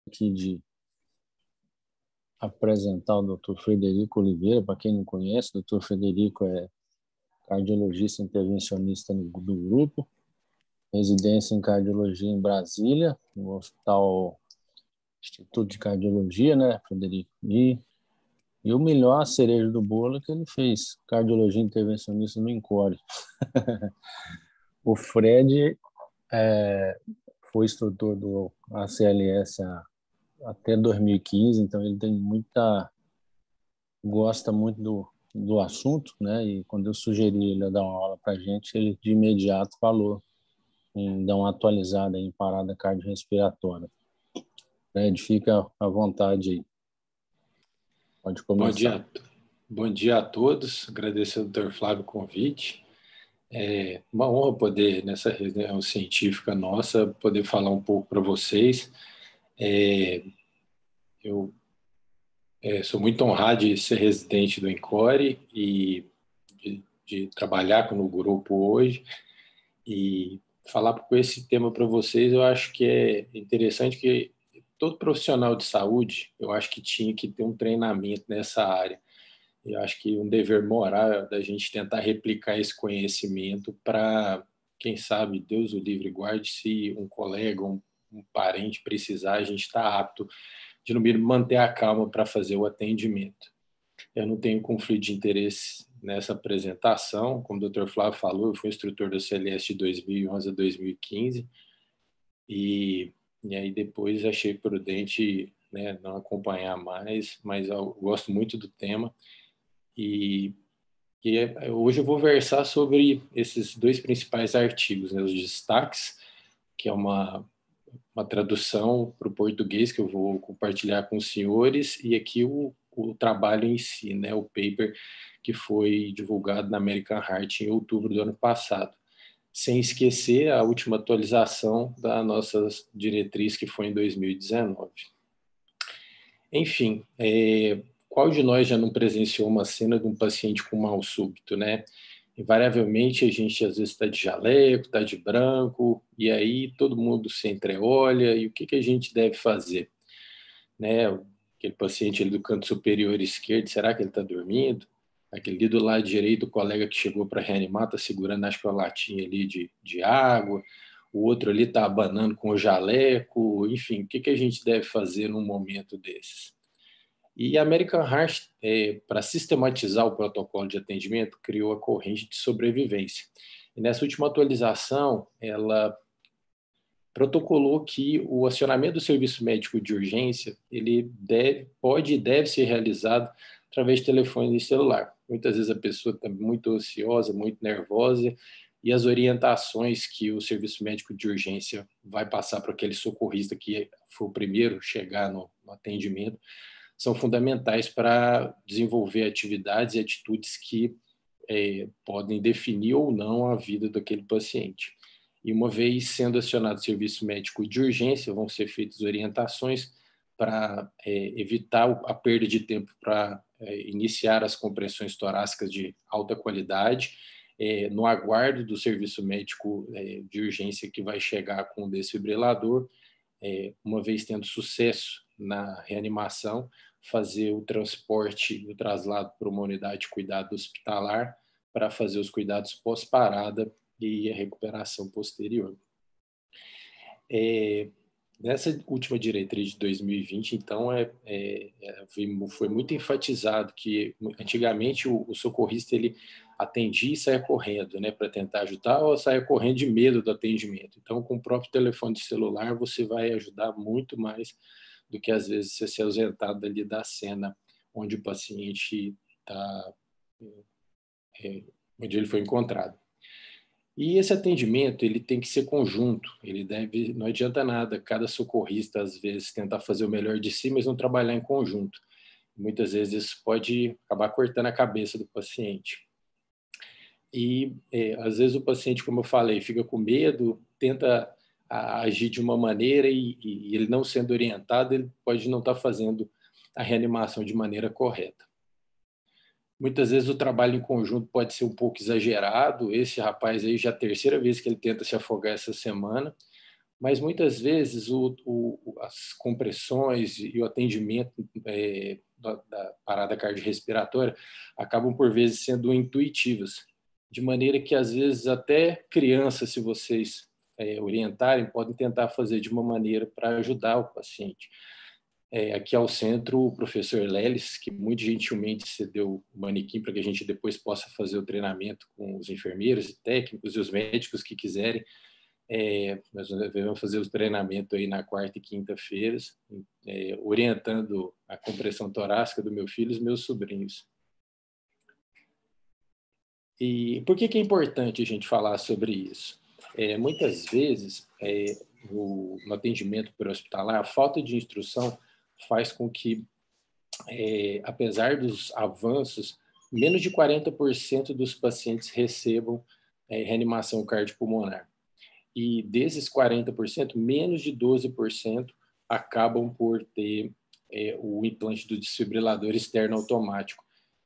aqui de apresentar o Dr. Frederico Oliveira. Para quem não conhece, o Dr. Frederico é cardiologista intervencionista do grupo, residência em cardiologia em Brasília, no Hospital Instituto de Cardiologia, né, Frederico? E o melhor, a cereja do bolo, é que ele fez cardiologia intervencionista no INCORE. O Fred foi instrutor do ACLS até 2015, então ele tem gosta muito do assunto, né? E quando eu sugeri ele dar uma aula para a gente, ele de imediato falou em dar uma atualizada em parada cardiorrespiratória. Fred, fica à vontade aí. Pode Bom começar. dia, bom dia a todos. Agradecer ao Dr. Flávio o convite. É uma honra poder, nessa reunião científica nossa, poder falar um pouco para vocês. Eu sou muito honrado de ser residente do INCORE e de trabalhar no grupo hoje. E falar com esse tema para vocês, eu acho que é interessante que todo profissional de saúde, eu acho que tinha que ter um treinamento nessa área. Eu acho que um dever moral é da gente tentar replicar esse conhecimento para, quem sabe, Deus o livre e guarde, se um colega, um parente precisar, a gente está apto de, no mínimo, manter a calma para fazer o atendimento. Eu não tenho conflito de interesse nessa apresentação. Como o Dr. Flávio falou, eu fui instrutor do CLS de 2011 a 2015 e aí depois achei prudente, né, não acompanhar mais, mas eu gosto muito do tema e hoje eu vou versar sobre esses dois principais artigos, né, os destaques, que é uma tradução para o português que eu vou compartilhar com os senhores, e aqui o trabalho em si, né, o paper que foi divulgado na American Heart em outubro do ano passado. Sem esquecer a última atualização da nossa diretriz, que foi em 2019. Enfim, qual de nós já não presenciou uma cena de um paciente com mal súbito, né? Invariavelmente a gente às vezes está de jaleco, está de branco, e aí todo mundo se entreolha, e o que a gente deve fazer? Né? Aquele paciente ali do canto superior esquerdo, será que ele está dormindo? Aquele ali do lado direito, o colega que chegou para reanimar, está segurando, acho que uma latinha ali de água, o outro ali está abanando com o jaleco, enfim, o que a gente deve fazer num momento desses? E a American Heart, para sistematizar o protocolo de atendimento, criou a corrente de sobrevivência. E nessa última atualização, ela protocolou que o acionamento do serviço médico de urgência ele pode e deve ser realizado através de telefone celular. Muitas vezes a pessoa está muito ansiosa, muito nervosa, e as orientações que o serviço médico de urgência vai passar para aquele socorrista que foi o primeiro a chegar no atendimento são fundamentais para desenvolver atividades e atitudes que podem definir ou não a vida daquele paciente. E uma vez sendo acionado o serviço médico de urgência, vão ser feitas orientações para evitar a perda de tempo para iniciar as compressões torácicas de alta qualidade, no aguardo do serviço médico de urgência que vai chegar com o desfibrilador, uma vez tendo sucesso na reanimação, fazer o transporte, o traslado para uma unidade de cuidado hospitalar para fazer os cuidados pós-parada e a recuperação posterior. Nessa última diretriz de 2020, então, foi muito enfatizado que antigamente o socorrista ele atendia e saia correndo, né, para tentar ajudar, ou saia correndo de medo do atendimento. Então, com o próprio telefone celular, você vai ajudar muito mais do que às vezes você ser ausentado ali da cena onde o paciente está, onde ele foi encontrado. E esse atendimento ele tem que ser conjunto, não adianta nada cada socorrista às vezes tentar fazer o melhor de si, mas não trabalhar em conjunto. Muitas vezes isso pode acabar cortando a cabeça do paciente. E às vezes o paciente, como eu falei, fica com medo, tenta agir de uma maneira e ele não sendo orientado, ele pode não estar fazendo a reanimação de maneira correta. Muitas vezes o trabalho em conjunto pode ser um pouco exagerado. Esse rapaz aí já é a terceira vez que ele tenta se afogar essa semana, mas muitas vezes as compressões e o atendimento da parada cardiorrespiratória acabam, por vezes, sendo intuitivas, de maneira que, às vezes, até crianças, se vocês orientarem, podem tentar fazer de uma maneira para ajudar o paciente. Aqui ao centro, o professor Lelis, que muito gentilmente cedeu o manequim para que a gente depois possa fazer o treinamento com os enfermeiros e técnicos e os médicos que quiserem. Nós vamos fazer o treinamento aí na quarta e quinta-feiras, orientando a compressão torácica do meu filho e os meus sobrinhos. E por que é importante a gente falar sobre isso? Muitas vezes, no atendimento pré-hospitalar, a falta de instrução faz com que, apesar dos avanços, menos de 40% dos pacientes recebam reanimação cardiopulmonar. E desses 40%, menos de 12% acabam por ter o implante do desfibrilador externo automático,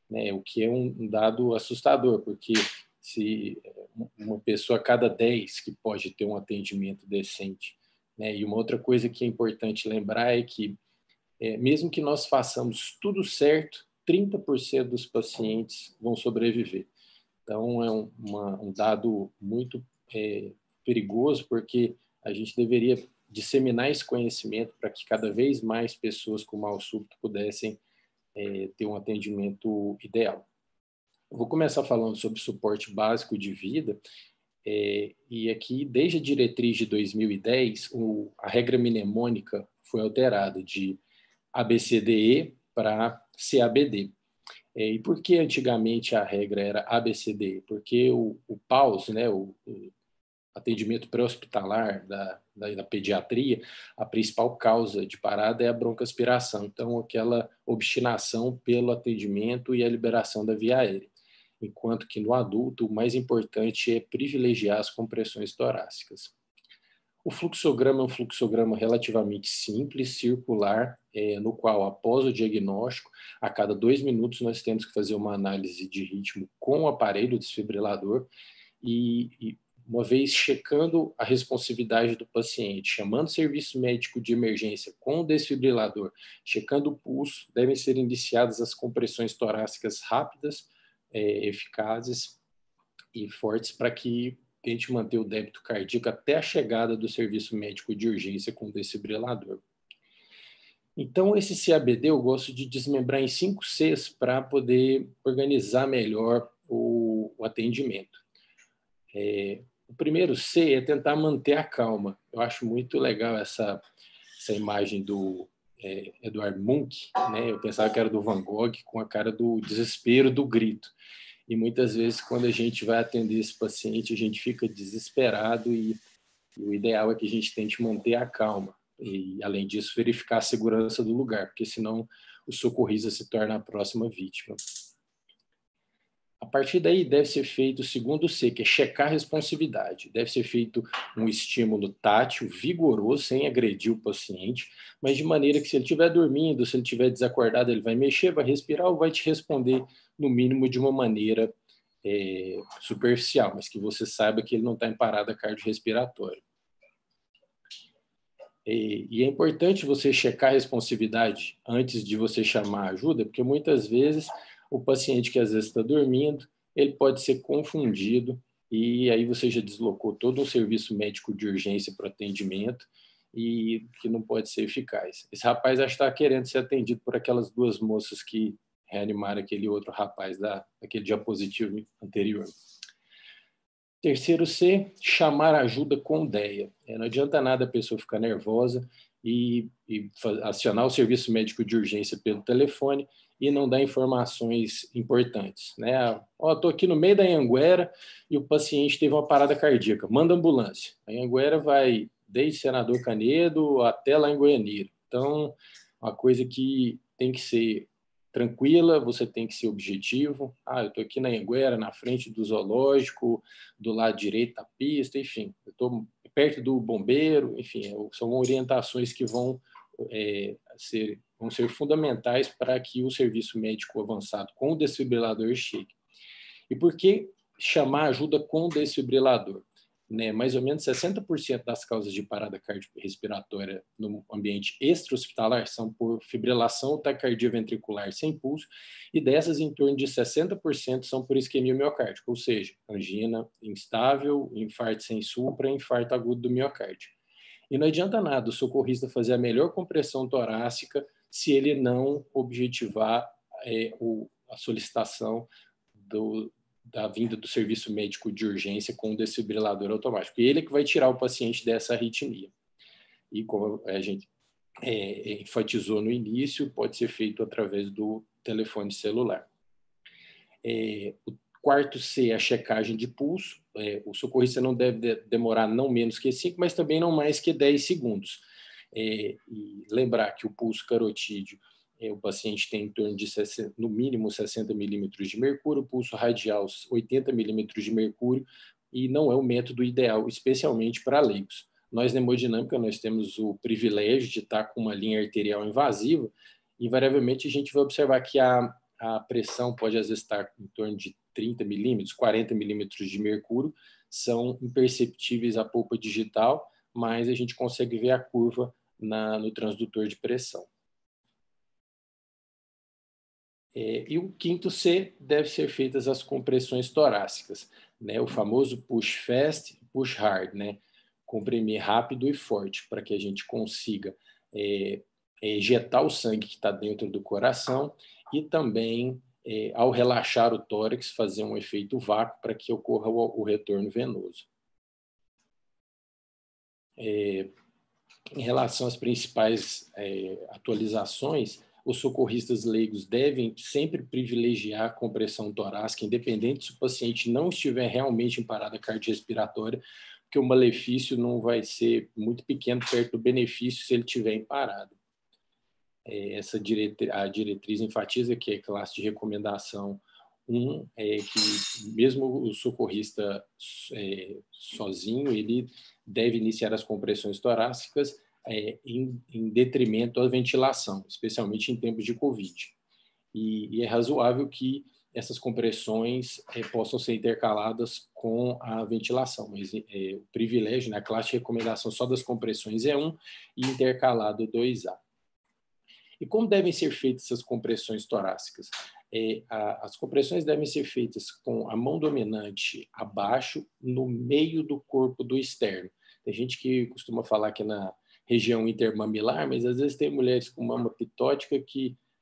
né? O que é um dado assustador, porque se uma pessoa a cada 10 que pode ter um atendimento decente, né? E uma outra coisa que é importante lembrar é que, mesmo que nós façamos tudo certo, 30% dos pacientes vão sobreviver. Então, é um dado muito perigoso, porque a gente deveria disseminar esse conhecimento para que cada vez mais pessoas com mal súbito pudessem ter um atendimento ideal. Eu vou começar falando sobre suporte básico de vida, e aqui, desde a diretriz de 2010, a regra mnemônica foi alterada de ABCDE para CABD. E por que antigamente a regra era ABCDE? Porque o PAUS, né, o atendimento pré-hospitalar da pediatria, a principal causa de parada é a broncoaspiração, então aquela obstinação pelo atendimento e a liberação da via aérea. Enquanto que no adulto o mais importante é privilegiar as compressões torácicas. O fluxograma é um fluxograma relativamente simples, circular, no qual, após o diagnóstico, a cada 2 minutos nós temos que fazer uma análise de ritmo com o aparelho desfibrilador e uma vez checando a responsividade do paciente, chamando o serviço médico de emergência com o desfibrilador, checando o pulso, devem ser iniciadas as compressões torácicas rápidas, eficazes e fortes para que tente manter o débito cardíaco até a chegada do serviço médico de urgência com desfibrilador. Então, esse CABD eu gosto de desmembrar em 5 Cs para poder organizar melhor o atendimento. O primeiro C é tentar manter a calma. Eu acho muito legal essa imagem do Edvard Munch, né? Eu pensava que era do Van Gogh, com a cara do desespero, do grito. E muitas vezes, quando a gente vai atender esse paciente, a gente fica desesperado e o ideal é que a gente tente manter a calma. E, além disso, verificar a segurança do lugar, porque senão o socorrista se torna a próxima vítima. A partir daí, deve ser feito o segundo C, que é checar a responsividade. Deve ser feito um estímulo tátil, vigoroso, sem agredir o paciente, mas de maneira que, se ele estiver dormindo, se ele estiver desacordado, ele vai mexer, vai respirar ou vai te responder, no mínimo, de uma maneira superficial, mas que você saiba que ele não está em parada cardiorrespiratória. E é importante você checar a responsividade antes de você chamar ajuda, porque muitas vezes o paciente que às vezes está dormindo, ele pode ser confundido e aí você já deslocou todo um serviço médico de urgência para atendimento e que não pode ser eficaz. Esse rapaz acho que está querendo ser atendido por aquelas 2 moças que reanimaram aquele outro rapaz daquele diapositivo anterior. Terceiro C, chamar ajuda com ideia. Não adianta nada a pessoa ficar nervosa e acionar o serviço médico de urgência pelo telefone e não dar informações importantes, né? Estou aqui no meio da Anhanguera e o paciente teve uma parada cardíaca, manda ambulância. A Anhanguera vai desde Senador Canedo até lá em Goianeira. Então, uma coisa que tem que ser tranquila, você tem que ser objetivo. Eu estou aqui na Anhanguera, na frente do zoológico, do lado direito da pista, enfim, eu estou perto do bombeiro, enfim, são orientações que vão ser fundamentais para que o serviço médico avançado com o desfibrilador chegue. E por que chamar ajuda com o desfibrilador? né, mais ou menos 60% das causas de parada cardiorrespiratória no ambiente extra-hospitalar são por fibrilação ou taquicardia ventricular sem pulso, e dessas, em torno de 60% são por isquemia miocárdica, ou seja, angina instável, infarto sem supra, infarto agudo do miocárdio. E não adianta nada o socorrista fazer a melhor compressão torácica se ele não objetivar a solicitação da vinda do serviço médico de urgência com o desfibrilador automático. E ele é que vai tirar o paciente dessa arritmia. E como a gente enfatizou no início, pode ser feito através do telefone celular. O quarto C é a checagem de pulso. O socorrista não deve demorar não menos que 5, mas também não mais que 10 segundos. E lembrar que o pulso carotídeo, o paciente tem em torno de no mínimo 60 milímetros de mercúrio, o pulso radial 80 milímetros de mercúrio, e não é o método ideal, especialmente para leigos. Nós, na hemodinâmica, nós temos o privilégio de estar com uma linha arterial invasiva, e invariavelmente a gente vai observar que a pressão pode às vezes estar em torno de 30 milímetros, 40 milímetros de mercúrio, são imperceptíveis à polpa digital, mas a gente consegue ver a curva no transdutor de pressão. E o quinto C deve ser feitas as compressões torácicas, né? O famoso push fast, push hard, né? Comprimir rápido e forte para que a gente consiga ejetar o sangue que está dentro do coração e também, ao relaxar o tórax, fazer um efeito vácuo para que ocorra o retorno venoso. Em relação às principais atualizações, os socorristas leigos devem sempre privilegiar a compressão torácica, independente se o paciente não estiver realmente em parada cardiorrespiratória, porque o malefício não vai ser muito pequeno perto do benefício se ele estiver em parada. A diretriz enfatiza que é classe de recomendação 1, que mesmo o socorrista sozinho, ele deve iniciar as compressões torácicas em detrimento à ventilação, especialmente em tempos de Covid. E é razoável que essas compressões possam ser intercaladas com a ventilação, mas o privilégio, a classe de recomendação só das compressões é 1 e intercalado 2A. E como devem ser feitas essas compressões torácicas? As compressões devem ser feitas com a mão dominante abaixo, no meio do corpo do externo. Tem gente que costuma falar que na região intermamilar, mas às vezes tem mulheres com mama pitótica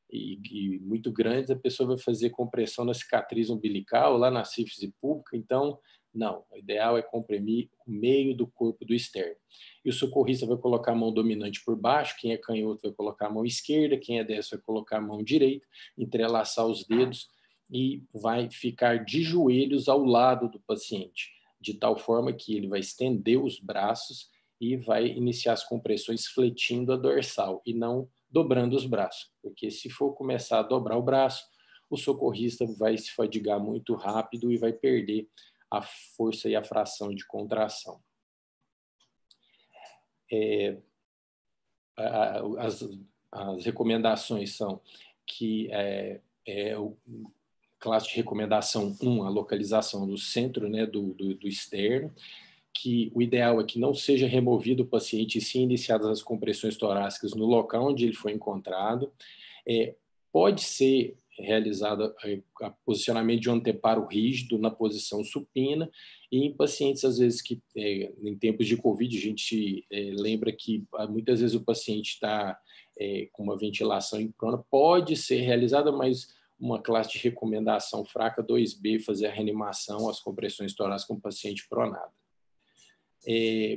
e muito grandes, a pessoa vai fazer compressão na cicatriz umbilical, lá na sífise pública, então, não, o ideal é comprimir o meio do corpo do externo. E o socorrista vai colocar a mão dominante por baixo, quem é canhoto vai colocar a mão esquerda, quem é destro vai colocar a mão direita, entrelaçar os dedos e vai ficar de joelhos ao lado do paciente, de tal forma que ele vai estender os braços e vai iniciar as compressões fletindo a dorsal e não dobrando os braços, porque se for começar a dobrar o braço, o socorrista vai se fadigar muito rápido e vai perder a força e a fração de contração. As recomendações são que o classe de recomendação 1, a localização do centro, né, do externo, que o ideal é que não seja removido o paciente e sim iniciadas as compressões torácicas no local onde ele foi encontrado. Pode ser realizado o posicionamento de um anteparo rígido na posição supina, e em pacientes, às vezes, que em tempos de Covid, a gente lembra que muitas vezes o paciente está com uma ventilação em prona, pode ser realizada, mas uma classe de recomendação fraca 2B, fazer a reanimação, as compressões torácicas com o paciente pronado.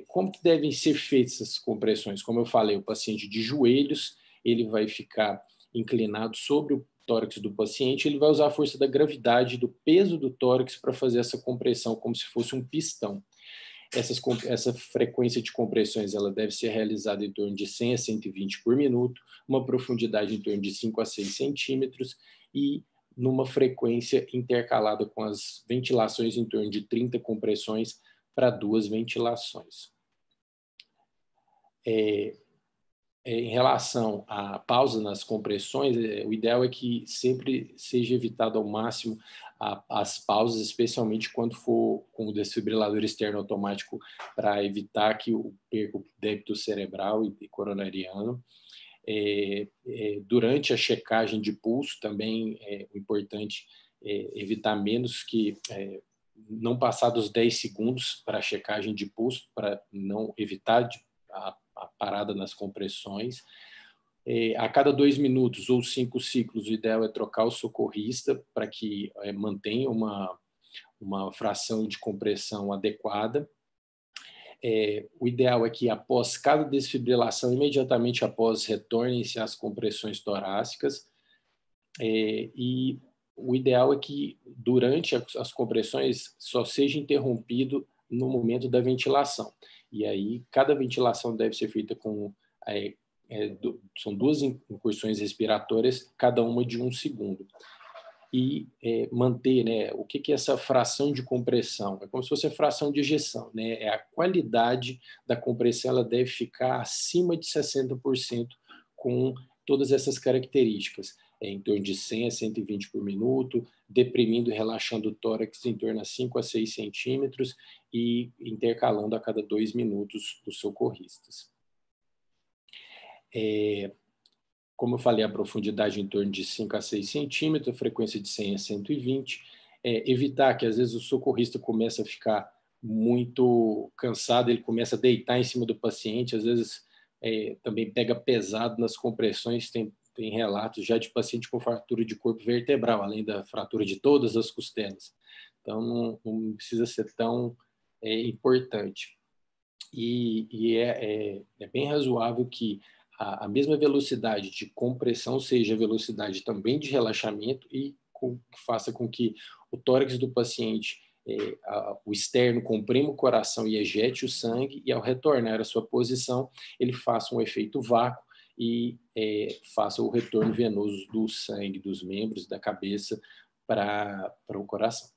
Como que devem ser feitas essas compressões? Como eu falei, o paciente de joelhos, ele vai ficar inclinado sobre o tórax do paciente, ele vai usar a força da gravidade, do peso do tórax para fazer essa compressão, como se fosse um pistão. Essa frequência de compressões ela deve ser realizada em torno de 100 a 120 por minuto, uma profundidade em torno de 5 a 6 centímetros e numa frequência intercalada com as ventilações em torno de 30 compressões para 2 ventilações. em relação à pausa nas compressões, o ideal é que sempre seja evitado ao máximo as pausas, especialmente quando for com o desfibrilador externo automático, para evitar que perca o débito cerebral e coronariano. Durante a checagem de pulso, também é importante evitar menos que não passar dos 10 segundos para a checagem de pulso, para não evitar a parada nas compressões. A cada 2 minutos ou 5 ciclos, o ideal é trocar o socorrista para que mantenha uma fração de compressão adequada. O ideal é que após cada desfibrilação, imediatamente após, retornem-se as compressões torácicas. E o ideal é que durante as compressões só seja interrompido no momento da ventilação. E aí cada ventilação deve ser feita com são 2 incursões respiratórias, cada uma de 1 segundo. E manter, né, o que é essa fração de compressão? É como se fosse a fração de ejeção, né? É a qualidade da compressão, ela deve ficar acima de 60% com todas essas características, em torno de 100 a 120 por minuto, deprimindo e relaxando o tórax em torno de 5 a 6 centímetros e intercalando a cada 2 minutos os socorristas. Como eu falei, a profundidade em torno de 5 a 6 centímetros, a frequência de 100 a 120. Evitar que, às vezes, o socorrista começa a ficar muito cansado, ele começa a deitar em cima do paciente, às vezes também pega pesado nas compressões, tem relatos já de paciente com fratura de corpo vertebral, além da fratura de todas as costelas. Então, não precisa ser tão importante. E é bem razoável que a mesma velocidade de compressão seja a velocidade também de relaxamento e que faça com que o tórax do paciente, o externo, comprima o coração e ejete o sangue, e ao retornar à sua posição, ele faça um efeito vácuo e faça o retorno venoso do sangue, dos membros, da cabeça para o coração.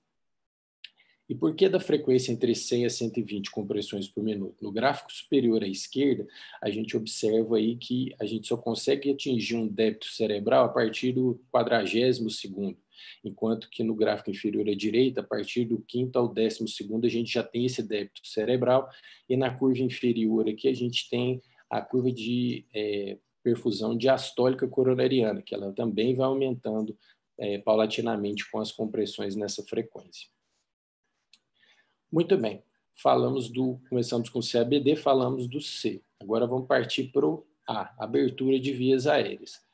E por que da frequência entre 100 a 120 compressões por minuto? No gráfico superior à esquerda, a gente observa aí que a gente só consegue atingir um débito cerebral a partir do 40º, enquanto que no gráfico inferior à direita, a partir do 5º ao 10º, a gente já tem esse débito cerebral, e na curva inferior aqui a gente tem a curva de perfusão diastólica coronariana, que ela também vai aumentando paulatinamente com as compressões nessa frequência. Muito bem, começamos com CABD, falamos do C. Agora vamos partir para o A, abertura de vias aéreas.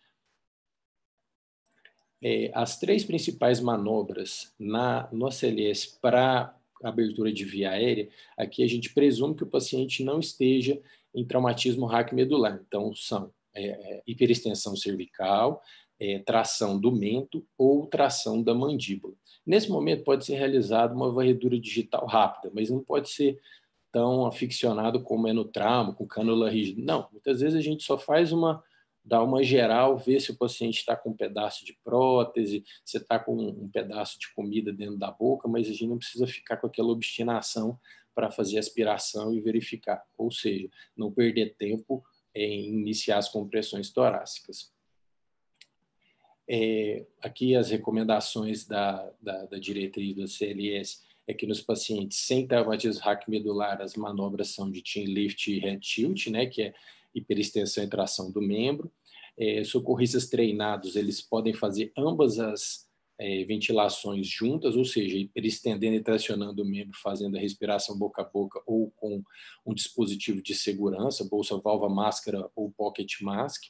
As 3 principais manobras no ACLS para abertura de via aérea, aqui a gente presume que o paciente não esteja em traumatismo raquimedular. Então, são hiperextensão cervical, tração do mento ou tração da mandíbula. Nesse momento pode ser realizada uma varredura digital rápida, mas não pode ser tão aficionado como é no trauma, com cânula rígida. Não, muitas vezes a gente só faz dá uma geral, vê se o paciente está com um pedaço de prótese, se está com um pedaço de comida dentro da boca, mas a gente não precisa ficar com aquela obstinação para fazer aspiração e verificar. Ou seja, não perder tempo em iniciar as compressões torácicas. Aqui as recomendações da diretriz do CLS é que nos pacientes sem traumatismo raquimedular as manobras são de chin lift e head tilt, né, que é hiperextensão e tração do membro. Socorristas treinados, eles podem fazer ambas as ventilações juntas, ou seja, hiperestendendo e tracionando o membro, fazendo a respiração boca a boca ou com um dispositivo de segurança, bolsa, válvula, máscara ou pocket mask.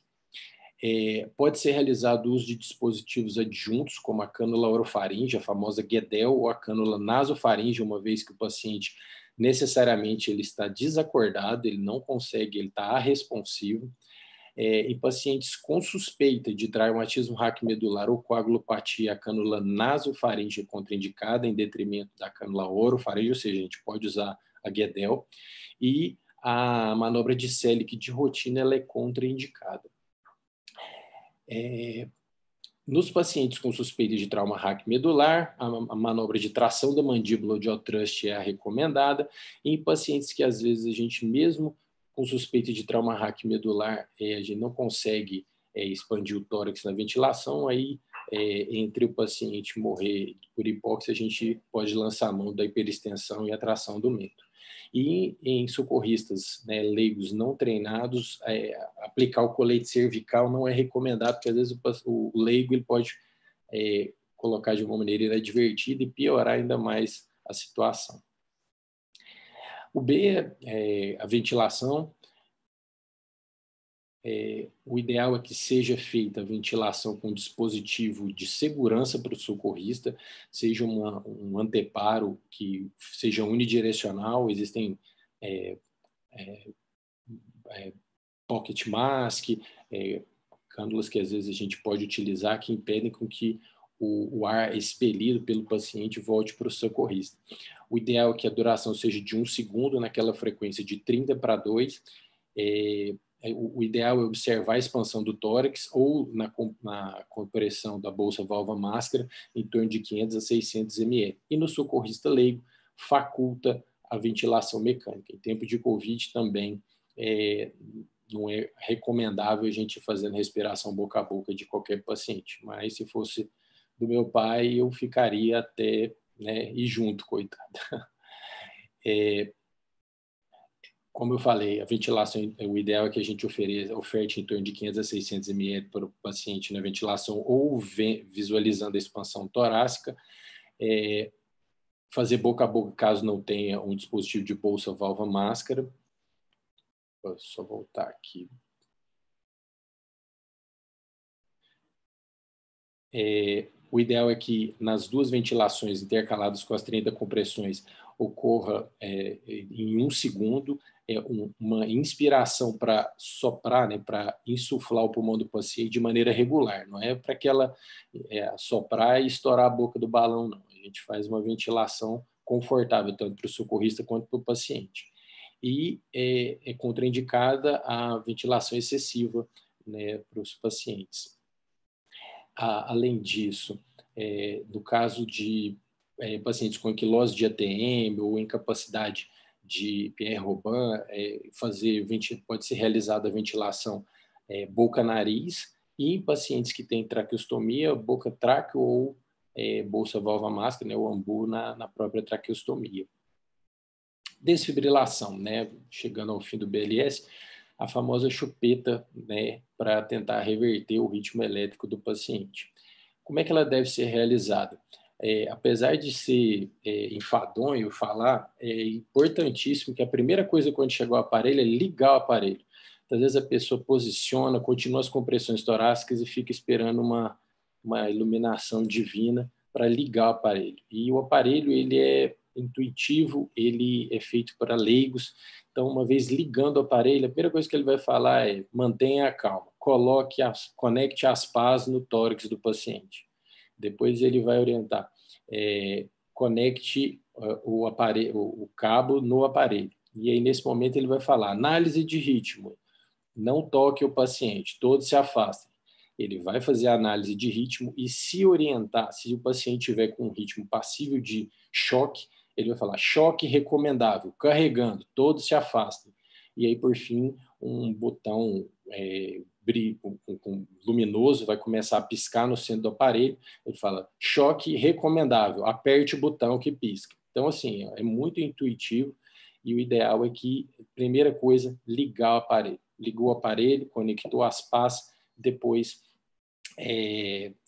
Pode ser realizado o uso de dispositivos adjuntos, como a cânula orofaringe, a famosa Guedel, ou a cânula nasofaringe, uma vez que o paciente necessariamente ele está desacordado, ele não consegue, ele está arresponsivo. Em pacientes com suspeita de traumatismo raquimedular ou coagulopatia, a cânula nasofaringe é contraindicada em detrimento da cânula orofaringe, ou seja, a gente pode usar a Guedel, e a manobra de Selig de rotina ela é contraindicada. Nos pacientes com suspeita de trauma raquimedular, a manobra de tração da mandíbula ou jaw thrust é a recomendada. E em pacientes que, às vezes, a gente mesmo com suspeita de trauma raquimedular, a gente não consegue expandir o tórax na ventilação, aí entre o paciente morrer por hipóxia, a gente pode lançar a mão da hiperextensão e atração do mento. E em socorristas, né, leigos não treinados, aplicar o colete cervical não é recomendado, porque às vezes o leigo ele pode colocar de uma maneira inadvertida e piorar ainda mais a situação. O B é a ventilação. O ideal é que seja feita a ventilação com dispositivo de segurança para o socorrista, seja um anteparo que seja unidirecional, existem pocket mask, cânulas que às vezes a gente pode utilizar que impedem com que o ar expelido pelo paciente volte para o socorrista. O ideal é que a duração seja de 1 segundo naquela frequência de 30 para 2. O ideal é observar a expansão do tórax ou na compressão da bolsa válvula máscara em torno de 500 a 600 ml. E no socorrista leigo, faculta a ventilação mecânica. Em tempo de Covid também não é recomendável a gente fazer respiração boca a boca de qualquer paciente, mas se fosse do meu pai, eu ficaria até ir junto, coitado. Como eu falei, a ventilação, o ideal é que a gente oferte em torno de 500 a 600 ml para o paciente na ventilação ou visualizando a expansão torácica. Fazer boca a boca caso não tenha um dispositivo de bolsa válvula máscara. Vou só voltar aqui. O ideal é que nas 2 ventilações intercaladas com as 30 compressões ocorra em 1 segundo uma inspiração para soprar, né, para insuflar o pulmão do paciente de maneira regular. Não é para que ela soprar e estourar a boca do balão, não. A gente faz uma ventilação confortável, tanto para o socorrista quanto para o paciente. E é contraindicada a ventilação excessiva, né, para os pacientes. Além disso, no caso de pacientes com anquilose de ATM ou incapacidade de Pierre-Robin, pode ser realizada a ventilação boca-nariz, e em pacientes que têm traqueostomia, boca-tráqueo ou bolsa válvula máscara, né, o ambu na própria traqueostomia. Desfibrilação, né, chegando ao fim do BLS, a famosa chupeta, né, para tentar reverter o ritmo elétrico do paciente. Como é que ela deve ser realizada? Apesar de ser enfadonho falar, é importantíssimo que a primeira coisa quando chegar o aparelho é ligar o aparelho. Então, às vezes a pessoa posiciona, continua as compressões torácicas e fica esperando uma iluminação divina para ligar o aparelho. E o aparelho ele é intuitivo, ele é feito para leigos. Então, uma vez ligando o aparelho, a primeira coisa que ele vai falar é: mantenha a calma, conecte as pás no tórax do paciente. Depois ele vai orientar: conecte o cabo no aparelho. E aí, nesse momento, ele vai falar: análise de ritmo, não toque o paciente, todos se afastem. Ele vai fazer a análise de ritmo e se orientar, se o paciente tiver com um ritmo passível de choque, ele vai falar: choque recomendável, carregando, todos se afastem. E aí, por fim, um botão luminoso vai começar a piscar no centro do aparelho. Ele fala: choque recomendável, aperte o botão que pisca. Então, assim, é muito intuitivo e o ideal é que, primeira coisa, ligar o aparelho. Ligou o aparelho, conectou as pás, depois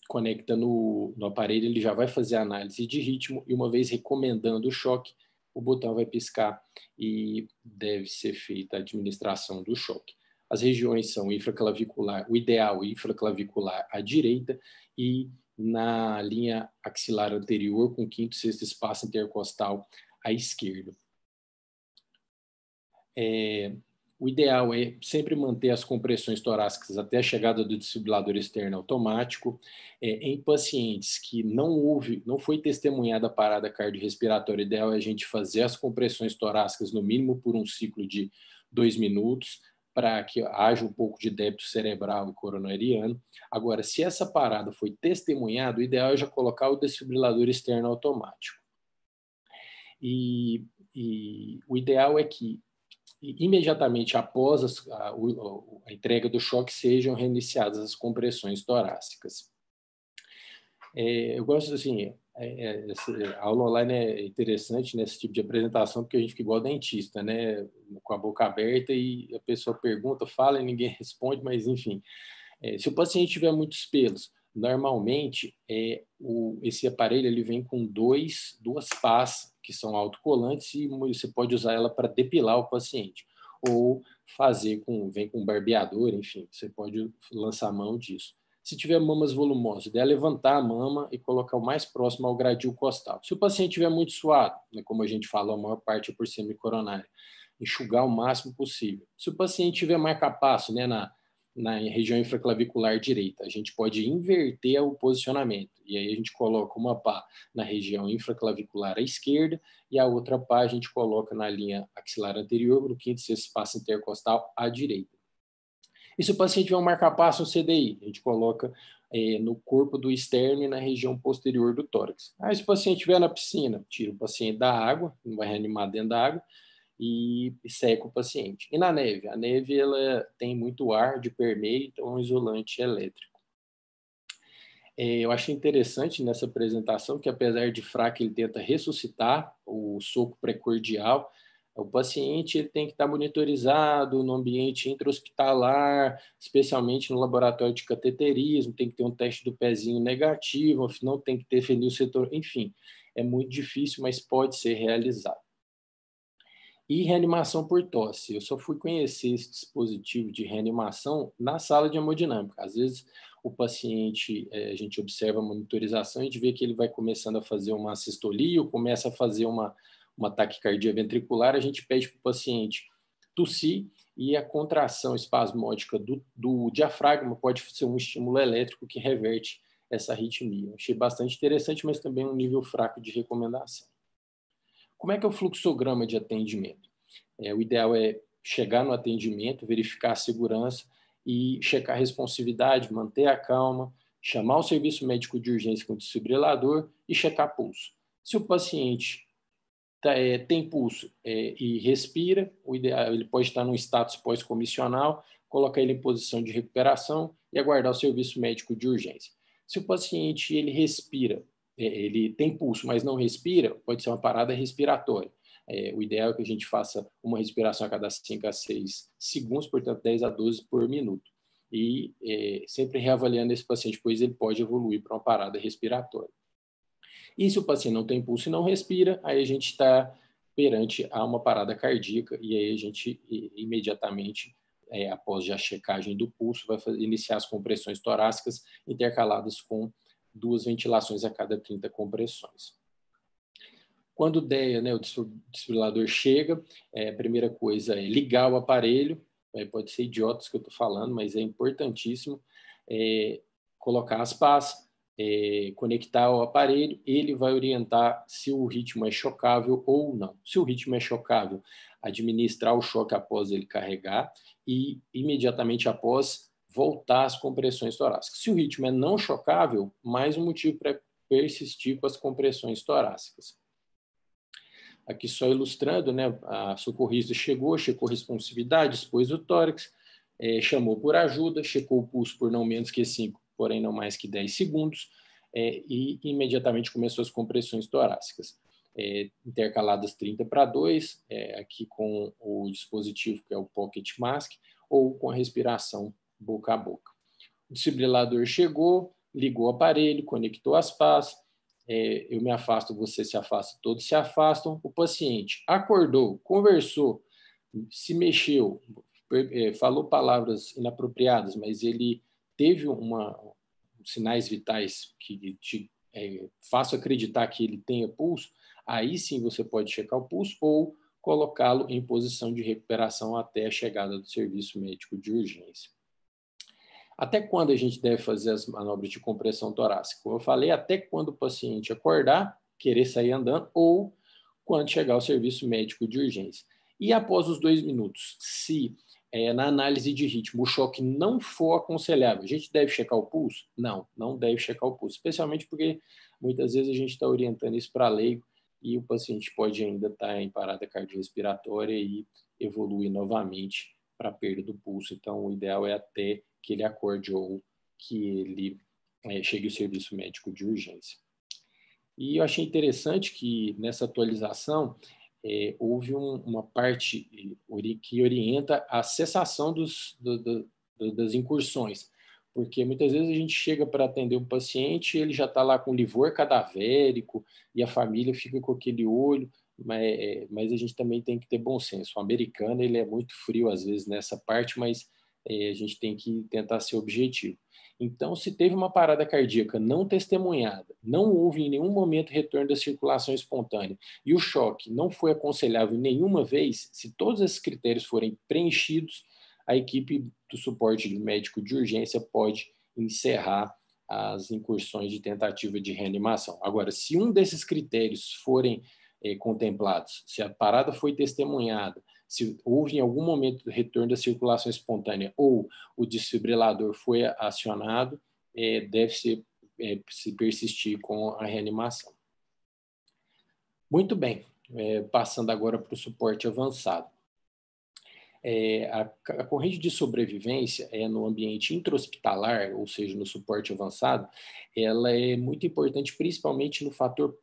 conecta no aparelho, ele já vai fazer a análise de ritmo e, uma vez recomendando o choque, o botão vai piscar e deve ser feita a administração do choque. As regiões são infraclavicular, o ideal infraclavicular à direita e na linha axilar anterior com 5º e 6º espaço intercostal à esquerda. O ideal é sempre manter as compressões torácicas até a chegada do desfibrilador externo automático. Em pacientes que não foi testemunhada a parada cardiorrespiratória, o ideal é a gente fazer as compressões torácicas no mínimo por um ciclo de 2 minutos, para que haja um pouco de débito cerebral e coronariano. Agora, se essa parada foi testemunhada, o ideal é já colocar o desfibrilador externo automático. E o ideal é que imediatamente após a entrega do choque, sejam reiniciadas as compressões torácicas. Eu gosto assim, a aula online é interessante nesse tipo de apresentação, porque a gente fica igual dentista, né? Com a boca aberta e a pessoa pergunta, fala e ninguém responde, mas enfim. Se o paciente tiver muitos pelos, normalmente esse aparelho ele vem com duas pás que são autocolantes e você pode usar ela para depilar o paciente ou vem com barbeador, enfim, você pode lançar a mão disso. Se tiver mamas volumosas, ideia é levantar a mama e colocar o mais próximo ao gradil costal. Se o paciente tiver muito suado, né, como a gente fala, a maior parte é por semicoronária, enxugar o máximo possível. Se o paciente tiver marca-passo, né, na região infraclavicular direita, a gente pode inverter o posicionamento. E aí a gente coloca uma pá na região infraclavicular à esquerda e a outra pá a gente coloca na linha axilar anterior, no quinto e sexto espaço intercostal à direita. E se o paciente tiver um marca-passo, um CDI, a gente coloca no corpo do externo e na região posterior do tórax. Aí se o paciente estiver na piscina, tira o paciente da água, não vai reanimar dentro da água, e seca o paciente. E na neve? A neve ela tem muito ar de permeio, então é um isolante elétrico. Eu achei interessante nessa apresentação que, apesar de fraco, ele tenta ressuscitar o soco precordial. O paciente ele tem que estar monitorizado no ambiente intra-hospitalar, especialmente no laboratório de cateterismo, tem que ter um teste do pezinho negativo, não tem que ter fenilcetor, enfim, é muito difícil, mas pode ser realizado. E reanimação por tosse. Eu só fui conhecer esse dispositivo de reanimação na sala de hemodinâmica. Às vezes, o paciente, a gente observa a monitorização e a gente vê que ele vai começando a fazer uma sistolia, ou começa a fazer uma taquicardia ventricular, a gente pede para o paciente tossir e a contração espasmódica do diafragma pode ser um estímulo elétrico que reverte essa arritmia. Achei bastante interessante, mas também um nível fraco de recomendação. Como é que é o fluxograma de atendimento? O ideal é chegar no atendimento, verificar a segurança e checar a responsividade, manter a calma, chamar o serviço médico de urgência com desfibrilador e checar pulso. Se o paciente tem pulso e respira, o ideal, ele pode estar num status pós-comissional, colocar ele em posição de recuperação e aguardar o serviço médico de urgência. Se o paciente ele respira, ele tem pulso, mas não respira, pode ser uma parada respiratória. O ideal é que a gente faça uma respiração a cada 5 a 6 segundos, portanto 10 a 12 por minuto. E sempre reavaliando esse paciente, pois ele pode evoluir para uma parada respiratória. E se o paciente não tem pulso e não respira, aí a gente está perante a uma parada cardíaca e aí a gente imediatamente, após já a checagem do pulso, vai iniciar as compressões torácicas intercaladas com 2 ventilações a cada 30 compressões. Quando o desfibrilador chega, a primeira coisa é ligar o aparelho, pode ser idiota isso que eu estou falando, mas é importantíssimo, colocar as pás, conectar o aparelho, ele vai orientar se o ritmo é chocável ou não. Se o ritmo é chocável, administrar o choque após ele carregar e imediatamente após voltar às compressões torácicas. Se o ritmo é não chocável, mais um motivo para persistir com as compressões torácicas. Aqui só ilustrando, né, a socorrista chegou, checou responsividade, expôs o tórax, chamou por ajuda, checou o pulso por não menos que 5, porém não mais que 10 segundos, e imediatamente começou as compressões torácicas. Intercaladas 30 para 2, aqui com o dispositivo que é o Pocket Mask, ou com a respiração boca a boca. O desfibrilador chegou, ligou o aparelho, conectou as pás, eu me afasto, você se afasta, todos se afastam. O paciente acordou, conversou, se mexeu, falou palavras inapropriadas, mas ele teve sinais vitais que te façam acreditar que ele tenha pulso, aí sim você pode checar o pulso ou colocá-lo em posição de recuperação até a chegada do serviço médico de urgência. Até quando a gente deve fazer as manobras de compressão torácica? Como eu falei, até quando o paciente acordar, querer sair andando, ou quando chegar ao serviço médico de urgência. E após os 2 minutos, se na análise de ritmo o choque não for aconselhável, a gente deve checar o pulso? Não, não deve checar o pulso, especialmente porque muitas vezes a gente está orientando isso para leigo e o paciente pode ainda estar em parada cardiorrespiratória e evoluir novamente para perda do pulso. Então, o ideal é até que ele acorde ou que ele chegue ao serviço médico de urgência. E eu achei interessante que nessa atualização houve uma parte que orienta a cessação das incursões, porque muitas vezes a gente chega para atender um paciente, ele já está lá com livor cadavérico e a família fica com aquele olho, mas a gente também tem que ter bom senso. O americano ele é muito frio às vezes nessa parte, mas a gente tem que tentar ser objetivo. Então, se teve uma parada cardíaca não testemunhada, não houve em nenhum momento retorno da circulação espontânea e o choque não foi aconselhável nenhuma vez, se todos esses critérios forem preenchidos, a equipe do suporte médico de urgência pode encerrar as incursões de tentativa de reanimação. Agora, se um desses critérios forem contemplados, se a parada foi testemunhada, se houve em algum momento retorno da circulação espontânea ou o desfibrilador foi acionado, deve se persistir com a reanimação. Muito bem, passando agora para o suporte avançado. A corrente de sobrevivência no ambiente intra-hospitalar, ou seja, no suporte avançado, ela é muito importante principalmente no fator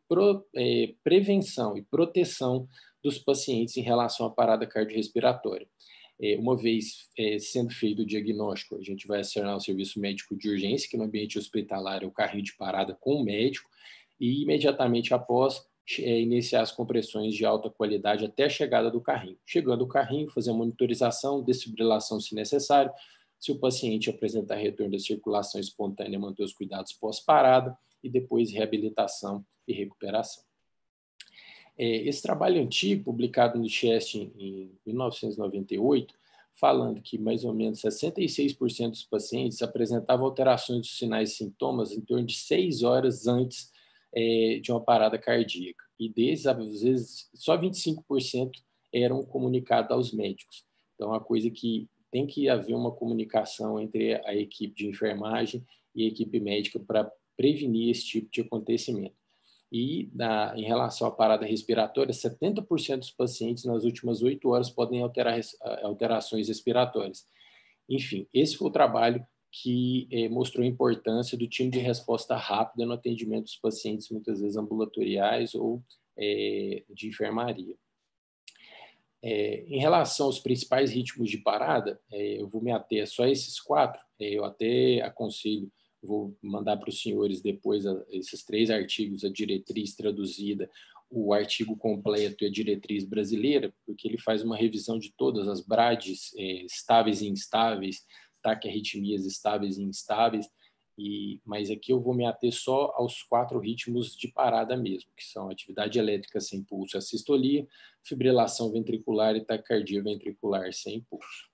prevenção e proteção dos pacientes em relação à parada cardiorrespiratória. Uma vez sendo feito o diagnóstico, a gente vai acionar o serviço médico de urgência, que no ambiente hospitalar é o carrinho de parada com o médico, e imediatamente após iniciar as compressões de alta qualidade até a chegada do carrinho. Chegando o carrinho, fazer a monitorização, desfibrilação se necessário. Se o paciente apresentar retorno da circulação espontânea, manter os cuidados pós-parada e depois reabilitação e recuperação. Esse trabalho antigo, publicado no Chest em 1998, falando que mais ou menos 66% dos pacientes apresentavam alterações dos sinais e sintomas em torno de 6 horas antes de uma parada cardíaca. E desses, às vezes, só 25% eram comunicados aos médicos. Então, é uma coisa que tem que haver uma comunicação entre a equipe de enfermagem e a equipe médica para prevenir esse tipo de acontecimento. E, em relação à parada respiratória, 70% dos pacientes nas últimas 8 horas podem alterar alterações respiratórias. Enfim, esse foi o trabalho que mostrou a importância do time de resposta rápida no atendimento dos pacientes, muitas vezes ambulatoriais ou de enfermaria. Em relação aos principais ritmos de parada, eu vou me ater só a esses 4, eu até aconselho, vou mandar para os senhores depois esses 3 artigos, a diretriz traduzida, o artigo completo e a diretriz brasileira, porque ele faz uma revisão de todas as BRADs estáveis e instáveis, taquiarritmias estáveis e instáveis, mas aqui eu vou me ater só aos 4 ritmos de parada mesmo, que são atividade elétrica sem pulso, a sistolia, fibrilação ventricular e taquicardia ventricular sem pulso.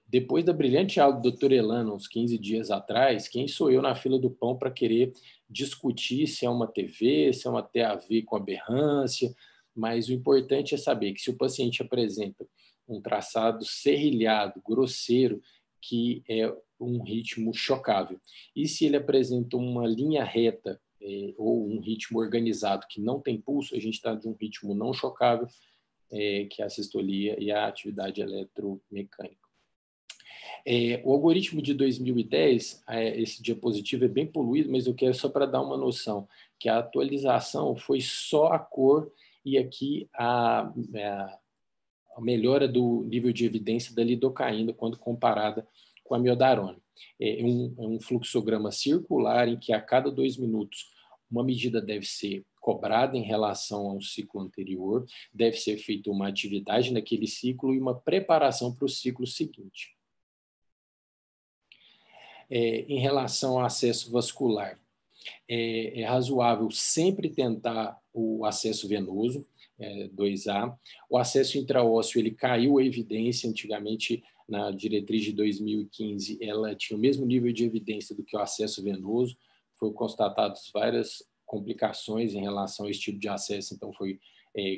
Depois da brilhante aula do Dr. Elano, uns 15 dias atrás, quem sou eu na fila do pão para querer discutir se é uma TV, se é uma TAV com aberrância, mas o importante é saber que se o paciente apresenta um traçado serrilhado, grosseiro, que é um ritmo chocável, e se ele apresenta uma linha reta ou um ritmo organizado que não tem pulso, a gente está de um ritmo não chocável, que é a sistolia e a atividade eletromecânica. O algoritmo de 2010, esse diapositivo é bem poluído, mas eu quero só para dar uma noção, que a atualização foi só a cor e aqui a melhora do nível de evidência da lidocaína quando comparada com a miodarona. É um fluxograma circular em que a cada 2 minutos uma medida deve ser cobrada em relação a um ciclo anterior, deve ser feita uma atividade naquele ciclo e uma preparação para o ciclo seguinte. Em relação ao acesso vascular, é razoável sempre tentar o acesso venoso, 2A. O acesso intraósseo, ele caiu a evidência, antigamente na diretriz de 2015, ela tinha o mesmo nível de evidência do que o acesso venoso, foram constatadas várias complicações em relação a esse tipo de acesso, então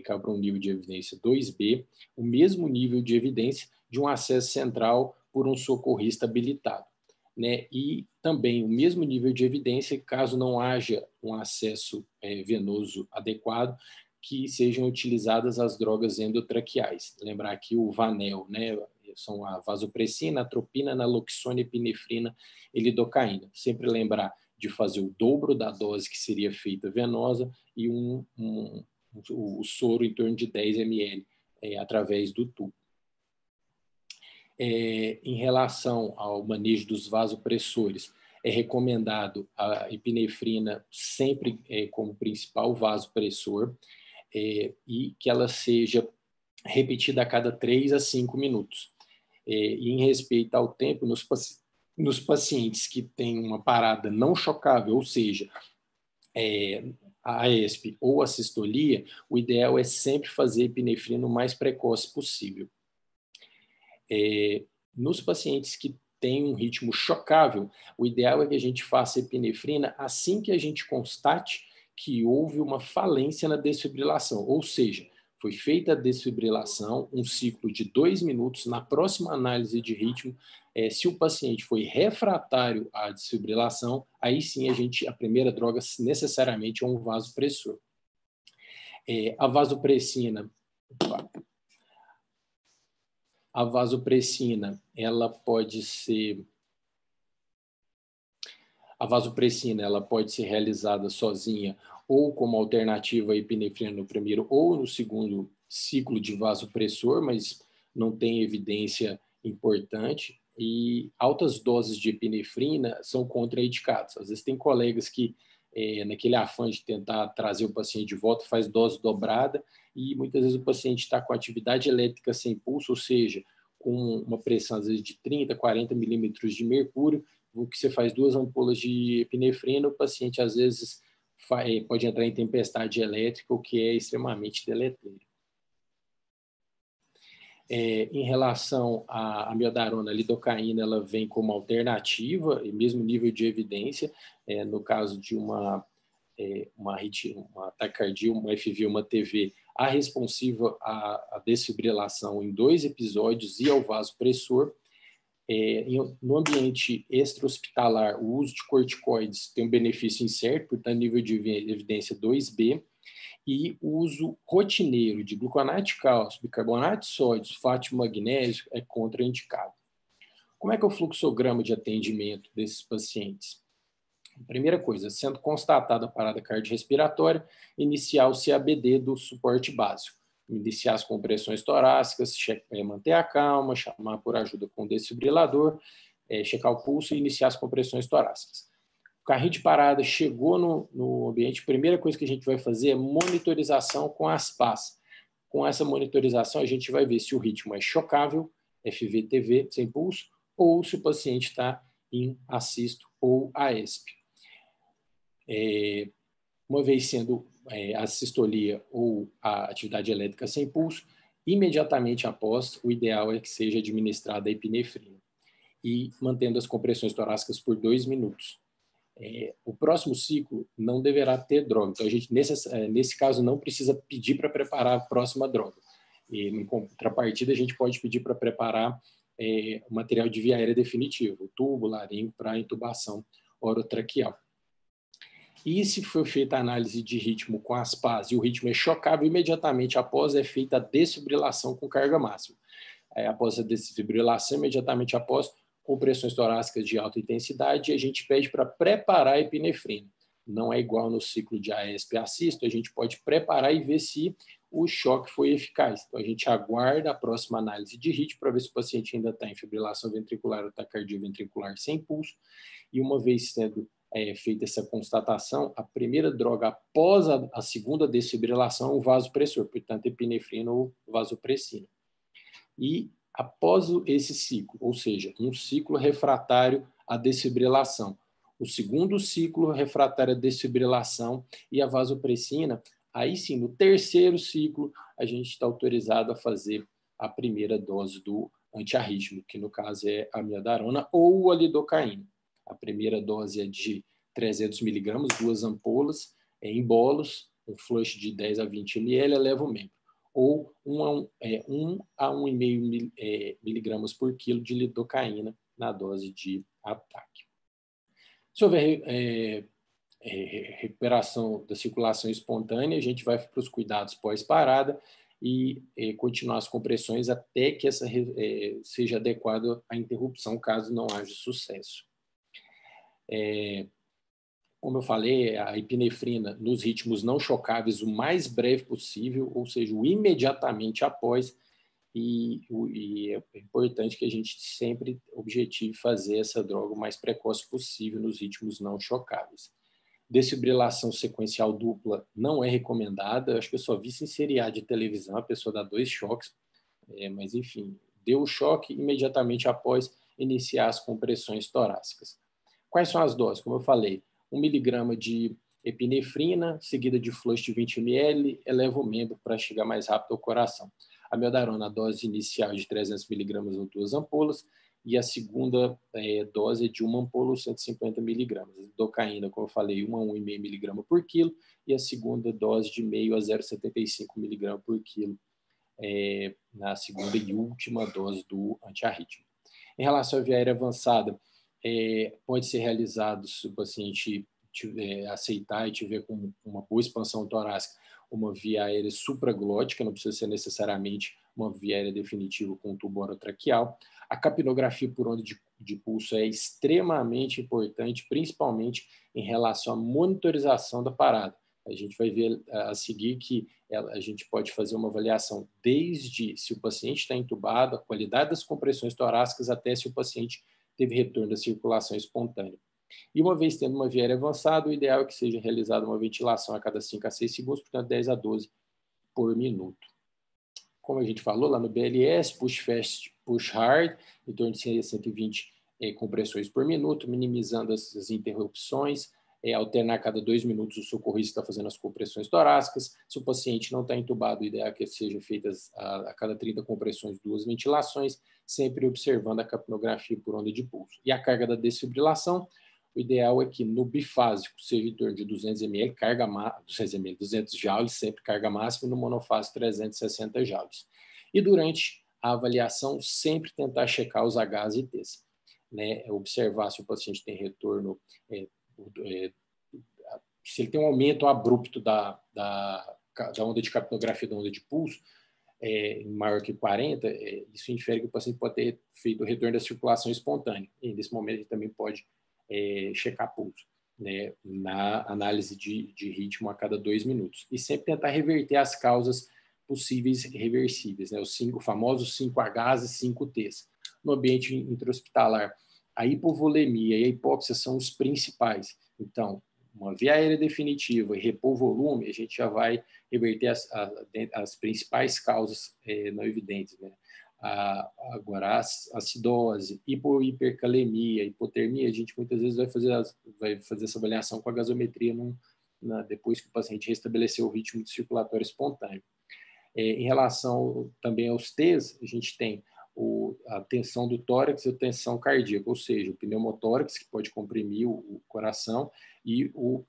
caiu para um nível de evidência 2B, o mesmo nível de evidência de um acesso central por um socorrista habilitado. né? E também o mesmo nível de evidência caso não haja um acesso venoso adequado, que sejam utilizadas as drogas endotraqueais. Lembrar aqui o Vanel, né? São a vasopressina, atropina, naloxona, epinefrina e lidocaína. Sempre lembrar de fazer o dobro da dose que seria feita venosa e o soro em torno de 10 ml através do tubo. Em relação ao manejo dos vasopressores, é recomendado a epinefrina sempre como principal vasopressor e que ela seja repetida a cada 3 a 5 minutos. E em respeito ao tempo, nos pacientes que têm uma parada não chocável, ou seja, a AESP ou a sistolia, o ideal é sempre fazer epinefrina o mais precoce possível. Nos pacientes que têm um ritmo chocável, o ideal é que a gente faça epinefrina assim que a gente constate que houve uma falência na desfibrilação, ou seja, foi feita a desfibrilação, um ciclo de 2 minutos, na próxima análise de ritmo, se o paciente foi refratário à desfibrilação, aí sim a primeira droga necessariamente é um vasopressor. A vasopressina, ela pode ser realizada sozinha ou como alternativa à epinefrina no primeiro ou no segundo ciclo de vasopressor, mas não tem evidência importante. E altas doses de epinefrina são contraindicadas. Às vezes tem colegas que, naquele afã de tentar trazer o paciente de volta, faz dose dobrada e muitas vezes o paciente está com atividade elétrica sem pulso, ou seja, com uma pressão às vezes de 30, 40 milímetros de mercúrio, o que você faz 2 ampolas de epinefrina, o paciente às vezes pode entrar em tempestade elétrica, o que é extremamente deletério. Em relação à amiodarona, a lidocaína, ela vem como alternativa, e mesmo nível de evidência, no caso de uma taquicardia, uma FV, uma TV, a responsiva à desfibrilação em 2 episódios e ao vasopressor. No ambiente extra-hospitalar, o uso de corticoides tem um benefício incerto, portanto, nível de evidência 2B, e o uso rotineiro de gluconato de cálcio, bicarbonato de sódio, sulfato de magnésio é contraindicado. Como é que é o fluxograma de atendimento desses pacientes? Primeira coisa, sendo constatada a parada cardiorrespiratória, iniciar o CABD do suporte básico. Iniciar as compressões torácicas, manter a calma, chamar por ajuda com o desfibrilador, checar o pulso e iniciar as compressões torácicas. O carrinho de parada chegou no ambiente, a primeira coisa que a gente vai fazer é monitorização com as PAs. Com essa monitorização, a gente vai ver se o ritmo é chocável, FV-TV, sem pulso, ou se o paciente está em assisto ou AESP. Uma vez sendo a sistolia ou a atividade elétrica sem pulso, imediatamente após, o ideal é que seja administrada a epinefrina e mantendo as compressões torácicas por 2 minutos. O próximo ciclo não deverá ter droga, então a gente, nesse caso, não precisa pedir para preparar a próxima droga. E, em contrapartida, a gente pode pedir para preparar o material de via aérea definitivo, o tubo, laringo, para intubação orotraqueal. E se for feita a análise de ritmo com as PAs e o ritmo é chocável, imediatamente após é feita a desfibrilação com carga máxima. Após a desfibrilação, imediatamente após, compressões torácicas de alta intensidade, a gente pede para preparar a epinefrina. Não é igual no ciclo de AESP e assisto, a gente pode preparar e ver se o choque foi eficaz. Então, a gente aguarda a próxima análise de ritmo para ver se o paciente ainda está em fibrilação ventricular ou taquicardia ventricular sem pulso. E uma vez sendo feita essa constatação, a primeira droga após a segunda desfibrilação é o vasopressor, portanto, epinefrina ou vasopressina. E após esse ciclo, ou seja, um ciclo refratário à desfibrilação, o segundo ciclo refratário à desfibrilação e a vasopressina, aí sim, no terceiro ciclo, a gente está autorizado a fazer a primeira dose do antiarrítmico, que no caso é a amiodarona ou a lidocaína. A primeira dose é de 300 miligramas, 2 ampolas, em bolos, um flush de 10 a 20 ml, eleva o membro. Ou 1 a 1,5 miligramas por quilo de lidocaína na dose de ataque. Se houver recuperação da circulação espontânea, a gente vai para os cuidados pós-parada e continuar as compressões até que essa seja adequada à interrupção, caso não haja sucesso. Como eu falei, a epinefrina nos ritmos não chocáveis o mais breve possível, ou seja, o imediatamente após, e é importante que a gente sempre objetive fazer essa droga o mais precoce possível nos ritmos não chocáveis. Desfibrilação sequencial dupla não é recomendada. Eu acho que eu só vi isso em seriado de televisão, a pessoa dá 2 choques, mas enfim, deu o choque imediatamente após iniciar as compressões torácicas. Quais são as doses? Como eu falei, 1 miligrama de epinefrina, seguida de flush de 20 ml, eleva o membro para chegar mais rápido ao coração. A meldarona, a dose inicial de 300 miligramas ou 2 ampolas, e a segunda dose é de 1 ampola ou 150 miligramas. Lidocaína, como eu falei, 1 a 1,5 miligrama por quilo, e a segunda dose de meio a 0,75 miligrama por quilo, na segunda e última dose do antiarrítmico. Em relação à via aérea avançada, pode ser realizado se o paciente aceitar e tiver com uma boa expansão torácica, uma via aérea supraglótica, não precisa ser necessariamente uma via aérea definitiva com tubo orotraqueal. A capnografia por onda de pulso é extremamente importante, principalmente em relação à monitorização da parada. A gente vai ver a seguir que a gente pode fazer uma avaliação desde se o paciente está entubado, a qualidade das compressões torácicas, até se o paciente teve retorno da circulação espontânea. E uma vez tendo uma via aérea avançada, o ideal é que seja realizada uma ventilação a cada 5 a 6 segundos, portanto 10 a 12 por minuto. Como a gente falou lá no BLS, push fast, push hard, em torno de 100 a 120 compressões por minuto, minimizando as interrupções, alternar a cada 2 minutos o socorrista está fazendo as compressões torácicas. Se o paciente não está entubado, o ideal é que sejam feitas a cada 30 compressões 2 ventilações, sempre observando a capnografia por onda de pulso. E a carga da desfibrilação, o ideal é que no bifásico seja em torno de 200 ml, 200 joules, sempre carga máxima, e no monofásico 360 joules. E durante a avaliação, sempre tentar checar os Hs e Ts, né? Observar se o paciente tem retorno, se ele tem um aumento abrupto da onda de capnografia, da onda de pulso, maior que 40, isso infere que o paciente pode ter feito o retorno da circulação espontânea. E nesse momento ele também pode checar pulso, né, na análise de ritmo a cada 2 minutos. E sempre tentar reverter as causas possíveis reversíveis, né, os famosos 5Hs e 5Ts. No ambiente intra-hospitalar, a hipovolemia e a hipóxia são os principais. Então, uma via aérea definitiva e repor volume, a gente já vai reverter as principais causas não evidentes, né? Agora, a acidose, hipercalemia, hipotermia, a gente muitas vezes vai fazer essa avaliação com a gasometria depois que o paciente restabeleceu o ritmo circulatório espontâneo. Em relação também aos T's, a gente tem a tensão do tórax e a tensão cardíaca, ou seja, o pneumotórax, que pode comprimir o coração, e o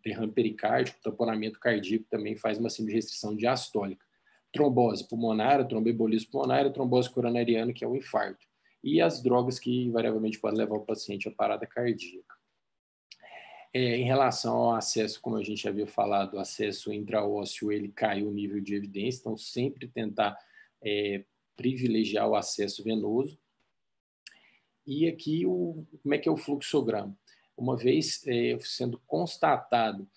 derrame pericárdico, o tamponamento cardíaco também faz uma semi-restrição diastólica. Trombose pulmonar, tromboembolismo pulmonar e trombose coronariana, que é o infarto. E as drogas que invariavelmente podem levar o paciente à parada cardíaca. Em relação ao acesso, como a gente havia falado, o acesso intraósseo, ele caiu o nível de evidência, então sempre tentar privilegiar o acesso venoso. E aqui, como é que é o fluxograma? Uma vez sendo constatado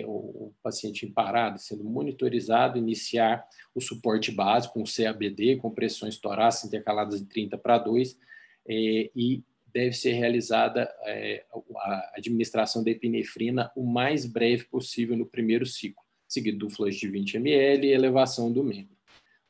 o paciente em parada, sendo monitorizado, iniciar o suporte básico, com CABD, com pressões torácicas intercaladas de 30/2, e deve ser realizada a administração da epinefrina o mais breve possível no primeiro ciclo, seguido do flush de 20 ml e elevação do membro.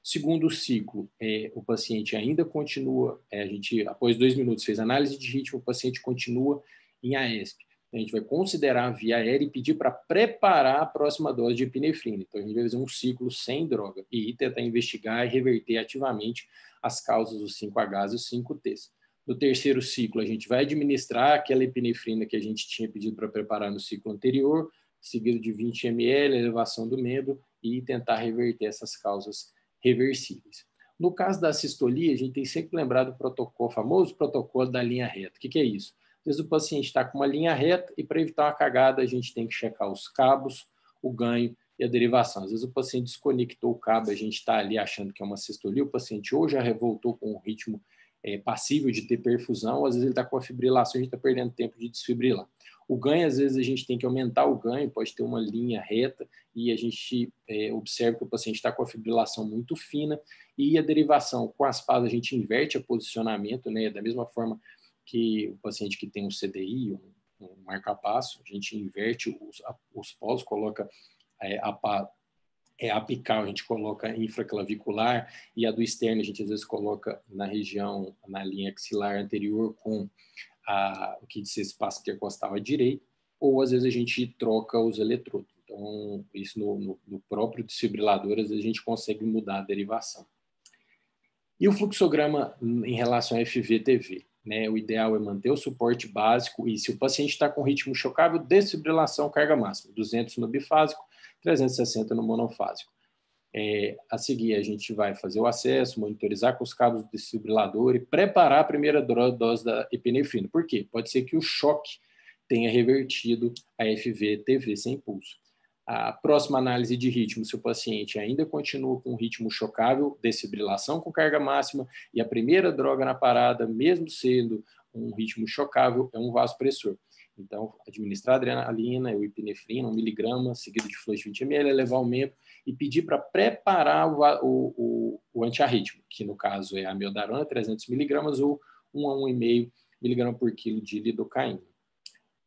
Segundo ciclo, o paciente ainda continua, a gente, após 2 minutos, fez análise de ritmo, o paciente continua em AESP. A gente vai considerar a via aérea e pedir para preparar a próxima dose de epinefrina. Então, a gente vai fazer um ciclo sem droga e tentar investigar e reverter ativamente as causas dos 5Hs e os 5Ts. No terceiro ciclo, a gente vai administrar aquela epinefrina que a gente tinha pedido para preparar no ciclo anterior, seguido de 20 ml, elevação do membro, e tentar reverter essas causas reversíveis. No caso da sistolia, a gente tem sempre lembrado do protocolo, famoso protocolo da linha reta. O que é isso? Às vezes o paciente está com uma linha reta e para evitar uma cagada a gente tem que checar os cabos, o ganho e a derivação. Às vezes o paciente desconectou o cabo, a gente está ali achando que é uma sistolia, o paciente ou já revoltou com um ritmo passível de ter perfusão, ou às vezes ele está com a fibrilação, a gente está perdendo tempo de desfibrilar. O ganho, às vezes a gente tem que aumentar o ganho, pode ter uma linha reta e a gente observa que o paciente está com a fibrilação muito fina e a derivação com as pás a gente inverte o posicionamento, né, da mesma forma que o paciente que tem um CDI, um marca-passo, a gente inverte os polos, coloca a pá apical, a gente coloca infraclavicular e a do externo a gente às vezes coloca na região, na linha axilar anterior com o que diz espaço intercostal à direita, ou às vezes a gente troca os eletrodos. Então, isso no próprio desfibrilador, às vezes a gente consegue mudar a derivação. E o fluxograma em relação a FV-TV? Né? O ideal é manter o suporte básico e se o paciente está com ritmo chocável, desfibrilação, carga máxima, 200 no bifásico, 360 no monofásico. A seguir, a gente vai fazer o acesso, monitorizar com os cabos do desfibrilador e preparar a primeira dose da epinefrina. Por quê? Pode ser que o choque tenha revertido a FV-TV sem pulso. A próxima análise de ritmo, se o paciente ainda continua com ritmo chocável, desfibrilação com carga máxima e a primeira droga na parada, mesmo sendo um ritmo chocável, é um vasopressor. Então, administrar adrenalina, ou epinefrina, 1 miligrama, seguido de fluxo de 20 ml, elevar o membro e pedir para preparar o antiarrítmico, que no caso é a amiodarona, 300 miligramas, ou 1 a 1,5 miligrama por quilo de lidocaína.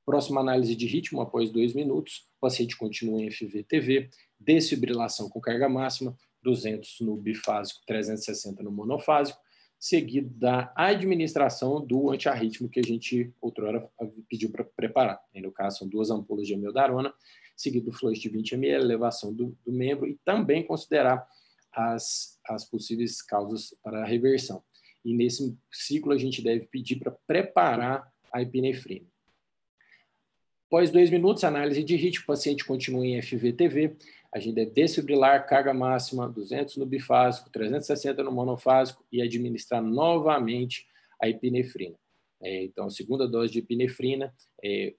Próxima análise de ritmo, após 2 minutos, o paciente continua em FV-TV, desfibrilação com carga máxima, 200 no bifásico, 360 no monofásico, seguido da administração do antiarrítmico que a gente outrora pediu para preparar. No caso, são 2 ampolas de amiodarona, seguido do fluxo de 20 ml, elevação do membro e também considerar as possíveis causas para a reversão. E nesse ciclo a gente deve pedir para preparar a epinefrina. Após 2 minutos, análise de ritmo, o paciente continua em FV-TV, a gente deve desfibrilar, carga máxima, 200 no bifásico, 360 no monofásico e administrar novamente a epinefrina. Então, a segunda dose de epinefrina,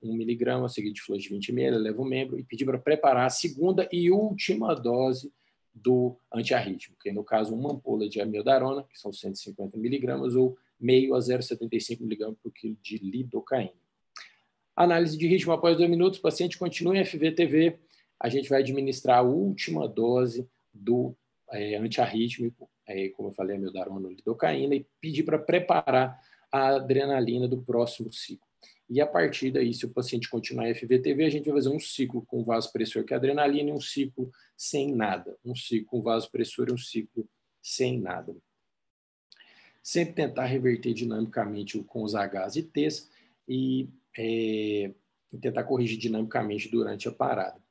1 miligrama, seguido de fluxo de 20 ml, eleva o membro e pedir para preparar a segunda e última dose do antiarrítmico, que no caso uma ampola de amiodarona, que são 150 miligramas, ou meio a 0,75 miligramas por quilo de lidocaína. Análise de ritmo após 2 minutos, o paciente continua em FV-TV, a gente vai administrar a última dose do antiarrítmico, como eu falei, amiodarona, lidocaína, e pedir para preparar a adrenalina do próximo ciclo. E a partir daí, se o paciente continuar em FV-TV, a gente vai fazer um ciclo com vasopressor que é adrenalina e um ciclo sem nada. Um ciclo com vasopressor e um ciclo sem nada. Sempre tentar reverter dinamicamente com os Hs e Ts e tentar corrigir dinamicamente durante a parada.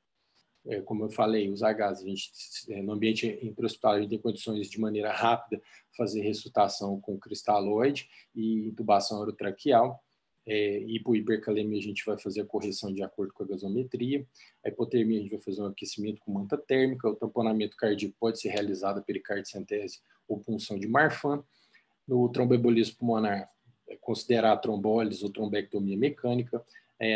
Como eu falei, os Hs, no ambiente intra-hospitalar, a gente tem condições de maneira rápida fazer ressuscitação com cristalóide e intubação orotraqueal. Hipohipercalemia, a gente vai fazer a correção de acordo com a gasometria. A hipotermia, a gente vai fazer um aquecimento com manta térmica. O tamponamento cardíaco pode ser realizado a pericardicentese ou punção de Marfan. No tromboembolismo pulmonar, considerar a trombólise ou trombectomia mecânica.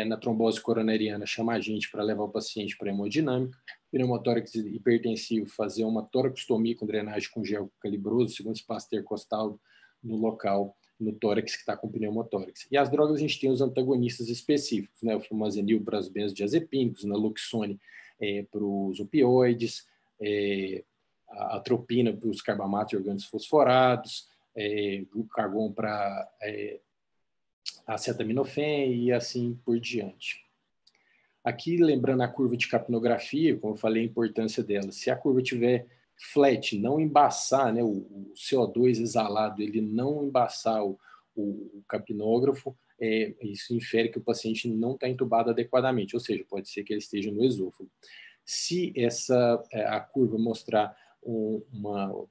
Na trombose coronariana, chamar a gente para levar o paciente para hemodinâmica. Pneumotórax hipertensivo, fazer uma toracostomia com drenagem com gel calibroso, segundo espaço intercostal no local, no tórax que está com pneumotórax. E as drogas, a gente tem os antagonistas específicos, né? O flumazenil para os benzodiazepínicos, naloxone para os opioides, a atropina para os carbamatos e orgânicos fosforados, glucagon para acetaminofén e assim por diante. Aqui, lembrando a curva de capnografia, como eu falei, a importância dela. Se a curva tiver flat, não embaçar, né, o CO2 exalado, ele não embaçar o capnógrafo, isso infere que o paciente não está entubado adequadamente, ou seja, pode ser que ele esteja no esôfago. Se a curva mostrar uma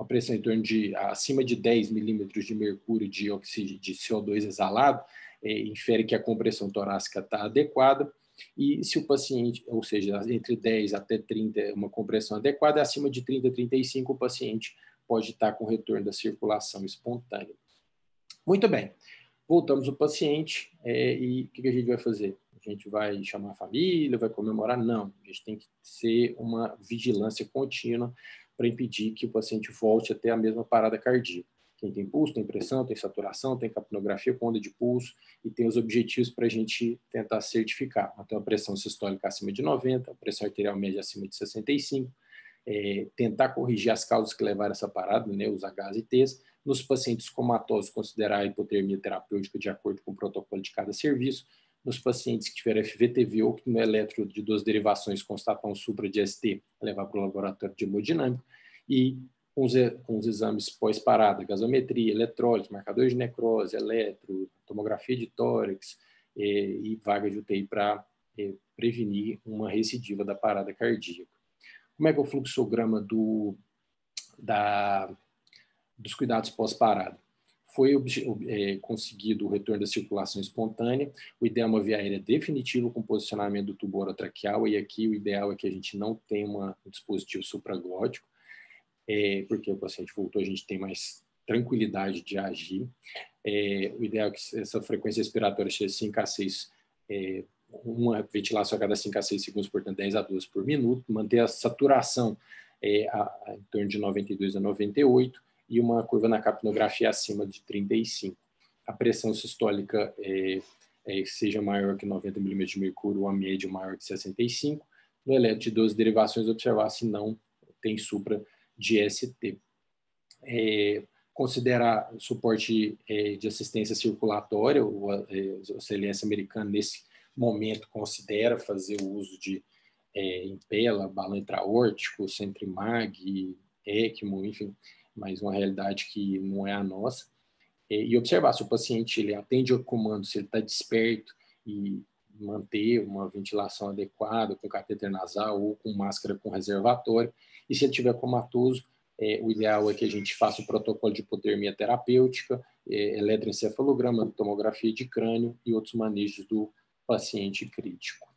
pressão em torno de acima de 10 milímetros de mercúrio de CO2 exalado, infere que a compressão torácica está adequada, e se o paciente, ou seja, entre 10 até 30 é uma compressão adequada, acima de 30 a 35 o paciente pode estar com retorno da circulação espontânea. Muito bem. Voltamos o paciente e o que a gente vai fazer? A gente vai chamar a família, vai comemorar? Não, a gente tem que ser uma vigilância contínua para impedir que o paciente volte a ter a mesma parada cardíaca. Quem tem pulso, tem pressão, tem saturação, tem capnografia com onda de pulso e tem os objetivos para a gente tentar certificar. Então, a pressão sistólica acima de 90, a pressão arterial média acima de 65, tentar corrigir as causas que levaram a essa parada, né, os Hs e Ts. Nos pacientes comatosos, considerar a hipotermia terapêutica de acordo com o protocolo de cada serviço. Nos pacientes que tiveram FVTV ou que no eletro de 2 derivações constatam supra de ST, levar para o laboratório de hemodinâmica. E com os exames pós-parada, gasometria, eletrólise, marcadores de necrose, eletro, tomografia de tórax e vaga de UTI para prevenir uma recidiva da parada cardíaca. Como é que é o fluxograma dos cuidados pós-parada? Foi conseguido o retorno da circulação espontânea, o ideal é uma via aérea definitiva com posicionamento do tubo orotraqueal, e aqui o ideal é que a gente não tenha um dispositivo supraglótico, porque o paciente voltou, a gente tem mais tranquilidade de agir. O ideal é que essa frequência respiratória seja 5 a 6, uma ventilação a cada 5 a 6 segundos, portanto 10 a 12 por minuto, manter a saturação em torno de 92 a 98 e uma curva na capnografia acima de 35. A pressão sistólica seja maior que 90 milímetros de mercúrio ou a média maior que 65. No eletro de 12 derivações, observar se não tem supra de ST. Considerar o suporte de assistência circulatória, o CLS americano, nesse momento, considera fazer o uso de Impella, balão intraórtico, Centrimag, ECMO, enfim, mas uma realidade que não é a nossa. E observar se o paciente ele atende ao comando, se ele está desperto e manter uma ventilação adequada, com catéter nasal ou com máscara com reservatório. E se ele estiver comatoso, o ideal é que a gente faça o protocolo de hipotermia terapêutica, eletroencefalograma, tomografia de crânio e outros manejos do paciente crítico.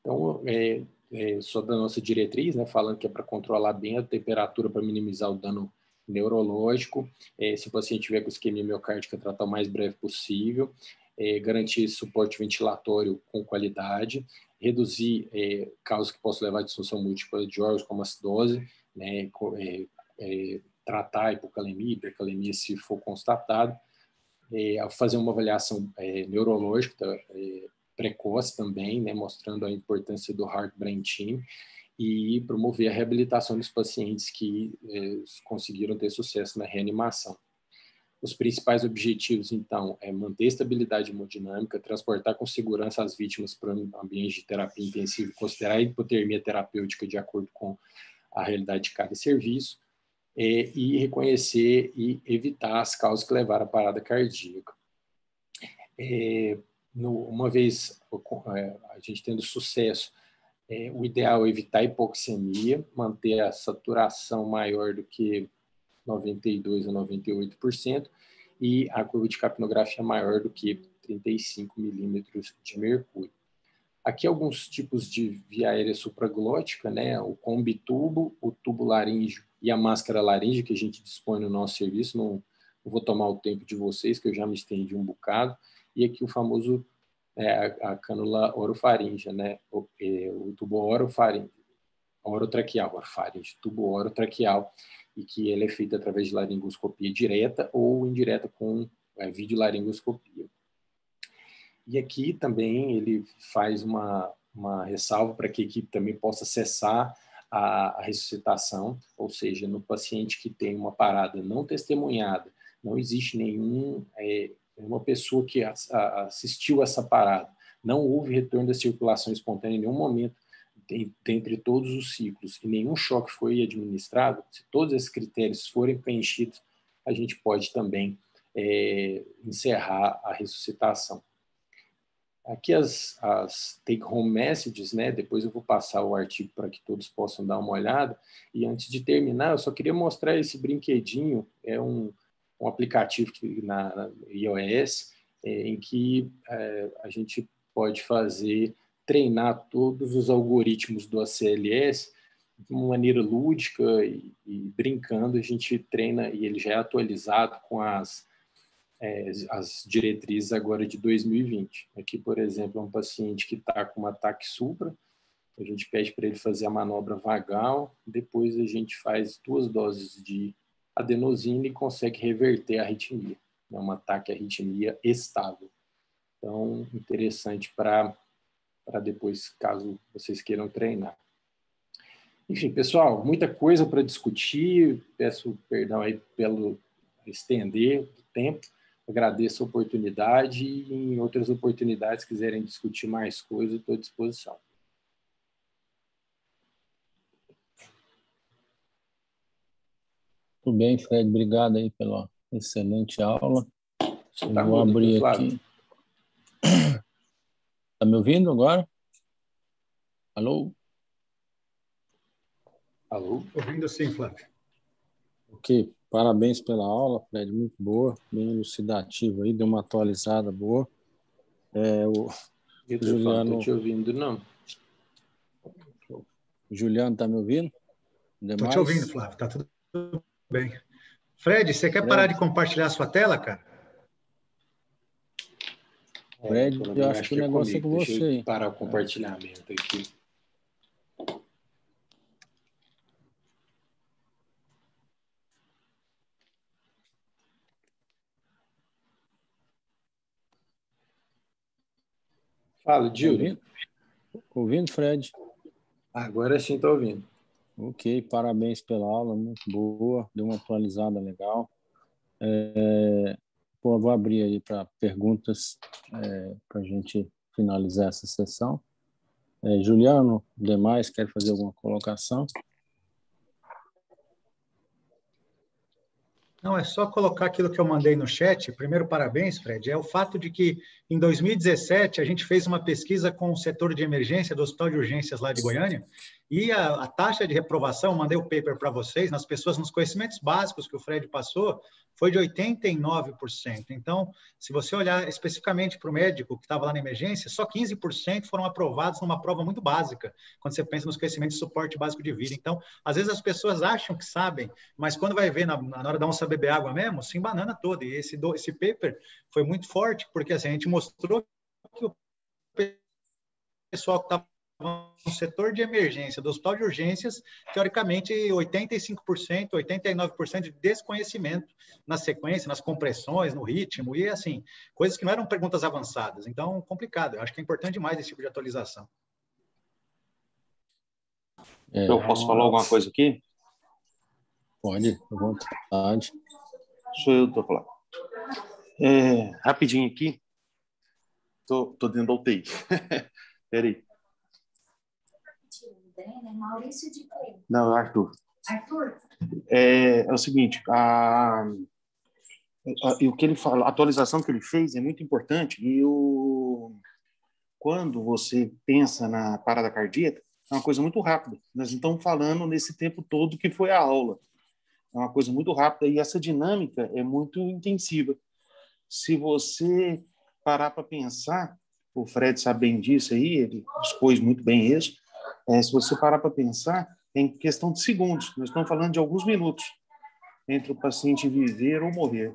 Então, só da nossa diretriz, né, falando que é para controlar bem a temperatura para minimizar o dano neurológico, se o paciente tiver com isquemia miocárdica, tratar o mais breve possível, garantir suporte ventilatório com qualidade, reduzir causas que possam levar à disfunção múltipla de órgãos, como acidose, né, tratar a hipocalemia, hipercalemia, se for constatado, fazer uma avaliação neurológica precoce também, né, mostrando a importância do Heart Brain Team, e promover a reabilitação dos pacientes que conseguiram ter sucesso na reanimação. Os principais objetivos, então, é manter a estabilidade hemodinâmica, transportar com segurança as vítimas para um ambiente de terapia intensiva, considerar a hipotermia terapêutica de acordo com a realidade de cada serviço, e reconhecer e evitar as causas que levaram à parada cardíaca. Uma vez a gente tendo sucesso, o ideal é evitar a hipoxemia, manter a saturação maior do que 92% a 98% e a curva de capnografia maior do que 35 milímetros de mercúrio. Aqui alguns tipos de via aérea supraglótica, né? O combitubo, o tubo laríngeo e a máscara laríngea que a gente dispõe no nosso serviço. Não vou tomar o tempo de vocês, que eu já me estendi um bocado. E aqui o famoso a cânula orofaríngea, né? O tubo orotraqueal, tubo orotraqueal, e que ele é feito através de laringoscopia direta ou indireta com videolaringoscopia. E aqui também ele faz uma ressalva para que a equipe também possa acessar a ressuscitação, ou seja, no paciente que tem uma parada não testemunhada, não existe nenhuma pessoa que assistiu essa parada, não houve retorno da circulação espontânea em nenhum momento dentre todos os ciclos e nenhum choque foi administrado, se todos esses critérios forem preenchidos, a gente pode também encerrar a ressuscitação. Aqui as take-home messages, né? Depois eu vou passar o artigo para que todos possam dar uma olhada. E antes de terminar, eu só queria mostrar esse brinquedinho. É um aplicativo na iOS, em que a gente pode treinar todos os algoritmos do ACLS de uma maneira lúdica e brincando. A gente treina e ele já é atualizado com as as diretrizes agora de 2020. Aqui, por exemplo, é um paciente que está com um ataque supra, a gente pede para ele fazer a manobra vagal, depois a gente faz 2 doses de adenosina e consegue reverter a arritmia. É um ataque à arritmia estável. Então, interessante para depois, caso vocês queiram treinar. Enfim, pessoal, muita coisa para discutir. Peço perdão aí pelo estender o tempo. Agradeço a oportunidade e em outras oportunidades, quiserem discutir mais coisas, estou à disposição. Tudo bem, Fred. Obrigado aí pela excelente aula. Você tá vou abrir Flávio? aqui. Está me ouvindo agora? Alô? Alô? Ouvindo sim, Flávio. Ok. Parabéns pela aula, Fred. Muito boa, bem elucidativa aí, deu uma atualizada boa. O Juliano... Não estou te ouvindo, não. O Juliano está me ouvindo? Estou te ouvindo, Flávio. Está tudo bem. Fred, você quer parar de compartilhar a sua tela, cara? Fred, eu acho que o negócio é com você. Deixa eu parar o compartilhamento aqui. Fala, Júlio. Ouvindo, Fred? Agora sim estou ouvindo. Ok, parabéns pela aula, muito boa, deu uma atualizada legal. Vou abrir aí para perguntas para a gente finalizar essa sessão. Juliano, demais, quer fazer alguma colocação? Não, é só colocar aquilo que eu mandei no chat. Primeiro, parabéns, Fred. É o fato de que, em 2017, a gente fez uma pesquisa com o setor de emergência do Hospital de Urgências lá de Goiânia, e a taxa de reprovação, mandei o paper para vocês, nas pessoas, nos conhecimentos básicos que o Fred passou, foi de 89%. Então, se você olhar especificamente para o médico que estava lá na emergência, só 15% foram aprovados numa prova muito básica, quando você pensa nos conhecimentos de suporte básico de vida. Então, às vezes as pessoas acham que sabem, mas quando vai ver na hora da onça beber água mesmo, se embanana toda. E esse paper foi muito forte, porque assim, a gente mostrou que o pessoal que estava no setor de emergência do hospital de urgências, teoricamente 85%, 89% de desconhecimento na sequência, nas compressões, no ritmo, e assim, coisas que não eram perguntas avançadas. Então, complicado. Eu acho que é importante demais esse tipo de atualização. Eu posso falar alguma coisa aqui? Pode, à vontade. Sou eu que estou falando. Rapidinho aqui. Tô dentro da UTI. Peraí. Não, Arthur. Arthur? É o seguinte, o que ele fala, a atualização que ele fez é muito importante, e quando você pensa na parada cardíaca, é uma coisa muito rápida. Nós não estamos falando nesse tempo todo que foi a aula. É uma coisa muito rápida e essa dinâmica é muito intensiva. Se você parar para pensar, o Fred sabe bem disso aí, ele expôs muito bem isso, se você parar para pensar, é em questão de segundos, nós estamos falando de alguns minutos entre o paciente viver ou morrer.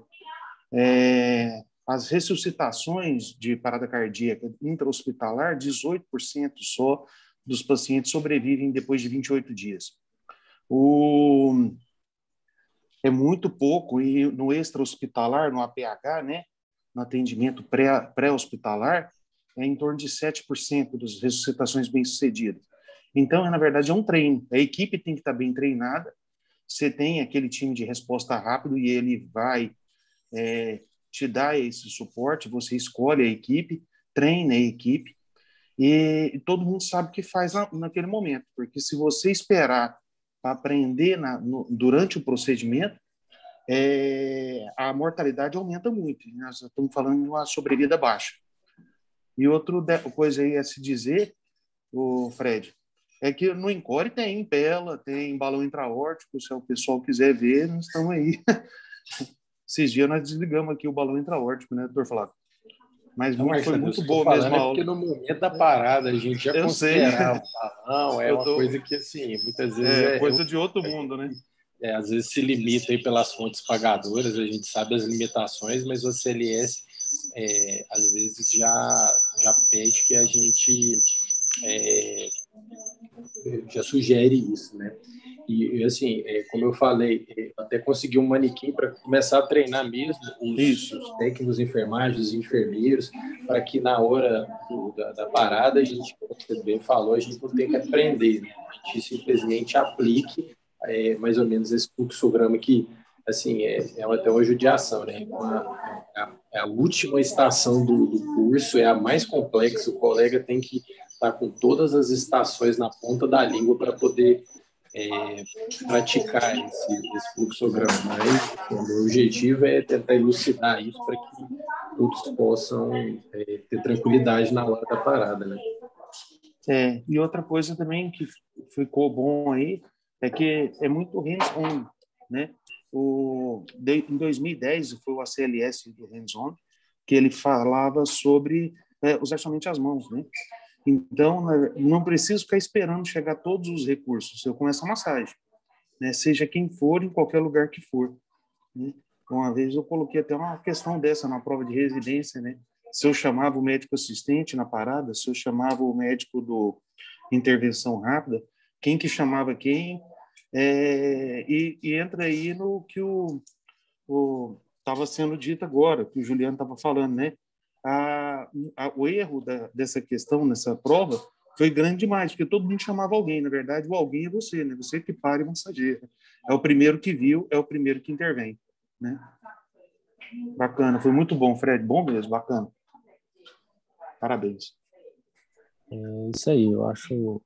As ressuscitações de parada cardíaca intra-hospitalar, 18% só dos pacientes sobrevivem depois de 28 dias. É muito pouco, e no extra-hospitalar, no APH, né, no atendimento pré-hospitalar, é em torno de 7% das ressuscitações bem-sucedidas. Então, na verdade, é um treino. A equipe tem que estar bem treinada, você tem aquele time de resposta rápido e ele vai te dar esse suporte, você escolhe a equipe, treina a equipe, e todo mundo sabe o que faz naquele momento, porque se você esperar para aprender durante o procedimento, a mortalidade aumenta muito. Nós estamos falando de uma sobrevida baixa. E outra coisa aí a se dizer, o Fred, é que no Encore tem Impella, tem balão intraórtico, se o pessoal quiser ver, nós estamos aí. Esses dias nós desligamos aqui o balão intraórtico, né, doutor Flávio? Mas foi muito boa mesmo a aula. Porque no momento da parada, a gente já considerava o balão, uma coisa que, assim, muitas vezes coisa de outro mundo, né? às vezes se limita aí pelas fontes pagadoras, a gente sabe as limitações, mas o CLS às vezes já pede que a gente já sugere isso, né? E assim, como eu falei, até consegui um manequim para começar a treinar mesmo os técnicos de enfermagem, os enfermeiros, para que na hora da parada, a gente, como você bem falou, a gente não tem que aprender, né? A gente simplesmente aplique mais ou menos esse fluxograma que, assim, até uma judiação, né? A última estação do curso é a mais complexa, o colega tem que estar com todas as estações na ponta da língua para poder praticar esse fluxograma. Mas o meu objetivo é tentar elucidar isso para que todos possam ter tranquilidade na hora da parada, né? E outra coisa também que ficou bom aí é que é muito hands-on, né? Em 2010 foi o ACLS do hands-on, que ele falava sobre usar somente as mãos, né? Então, não preciso ficar esperando chegar todos os recursos. Eu começo a massagem, né? Seja quem for, em qualquer lugar que for, né? Uma vez eu coloquei até uma questão dessa na prova de residência, né? Se eu chamava o médico assistente na parada, se eu chamava o médico do intervenção rápida, quem que chamava quem, e entra aí no que estava sendo dito agora, que o Juliano estava falando, né? O erro dessa questão, nessa prova, foi grande demais, porque todo mundo chamava alguém. Na verdade, o alguém é você, né? Você que para e massageia. É o primeiro que viu, é o primeiro que intervém, né? Bacana, foi muito bom, Fred. Bom mesmo, bacana. Parabéns. É isso aí, eu acho.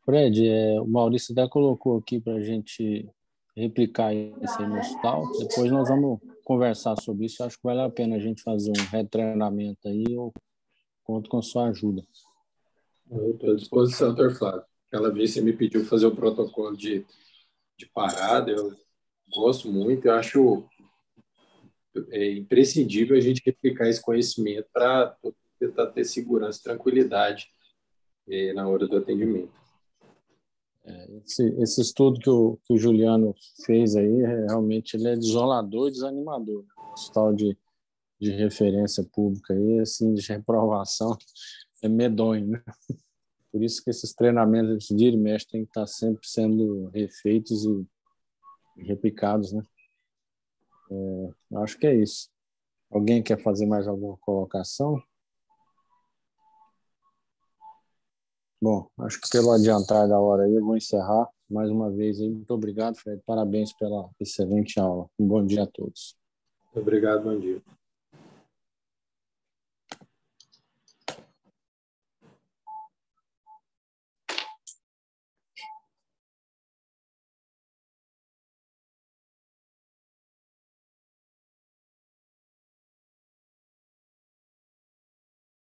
Fred, o Maurício até colocou aqui para a gente replicar isso aí no hospital. Depois nós vamos conversar sobre isso. Eu acho que vale a pena a gente fazer um retreinamento aí. Eu conto com a sua ajuda. Eu estou à disposição, doutor Flávio. Aquela vez você me pediu fazer o protocolo de parada, eu gosto muito, eu acho imprescindível a gente replicar esse conhecimento para tentar ter segurança e tranquilidade na hora do atendimento. Esse estudo que o Juliano fez aí, realmente ele é desolador e desanimador. O hospital de referência pública aí, assim, de reprovação, é medonho, né? Por isso que esses treinamentos de vira e mexe têm que estar sempre sendo refeitos e replicados, né? Eu acho que é isso. Alguém quer fazer mais alguma colocação? Bom, acho que pelo adiantar da hora aí, eu vou encerrar mais uma vez aí. Muito obrigado, Fred. Parabéns pela excelente aula. Um bom dia a todos. Obrigado, bom dia.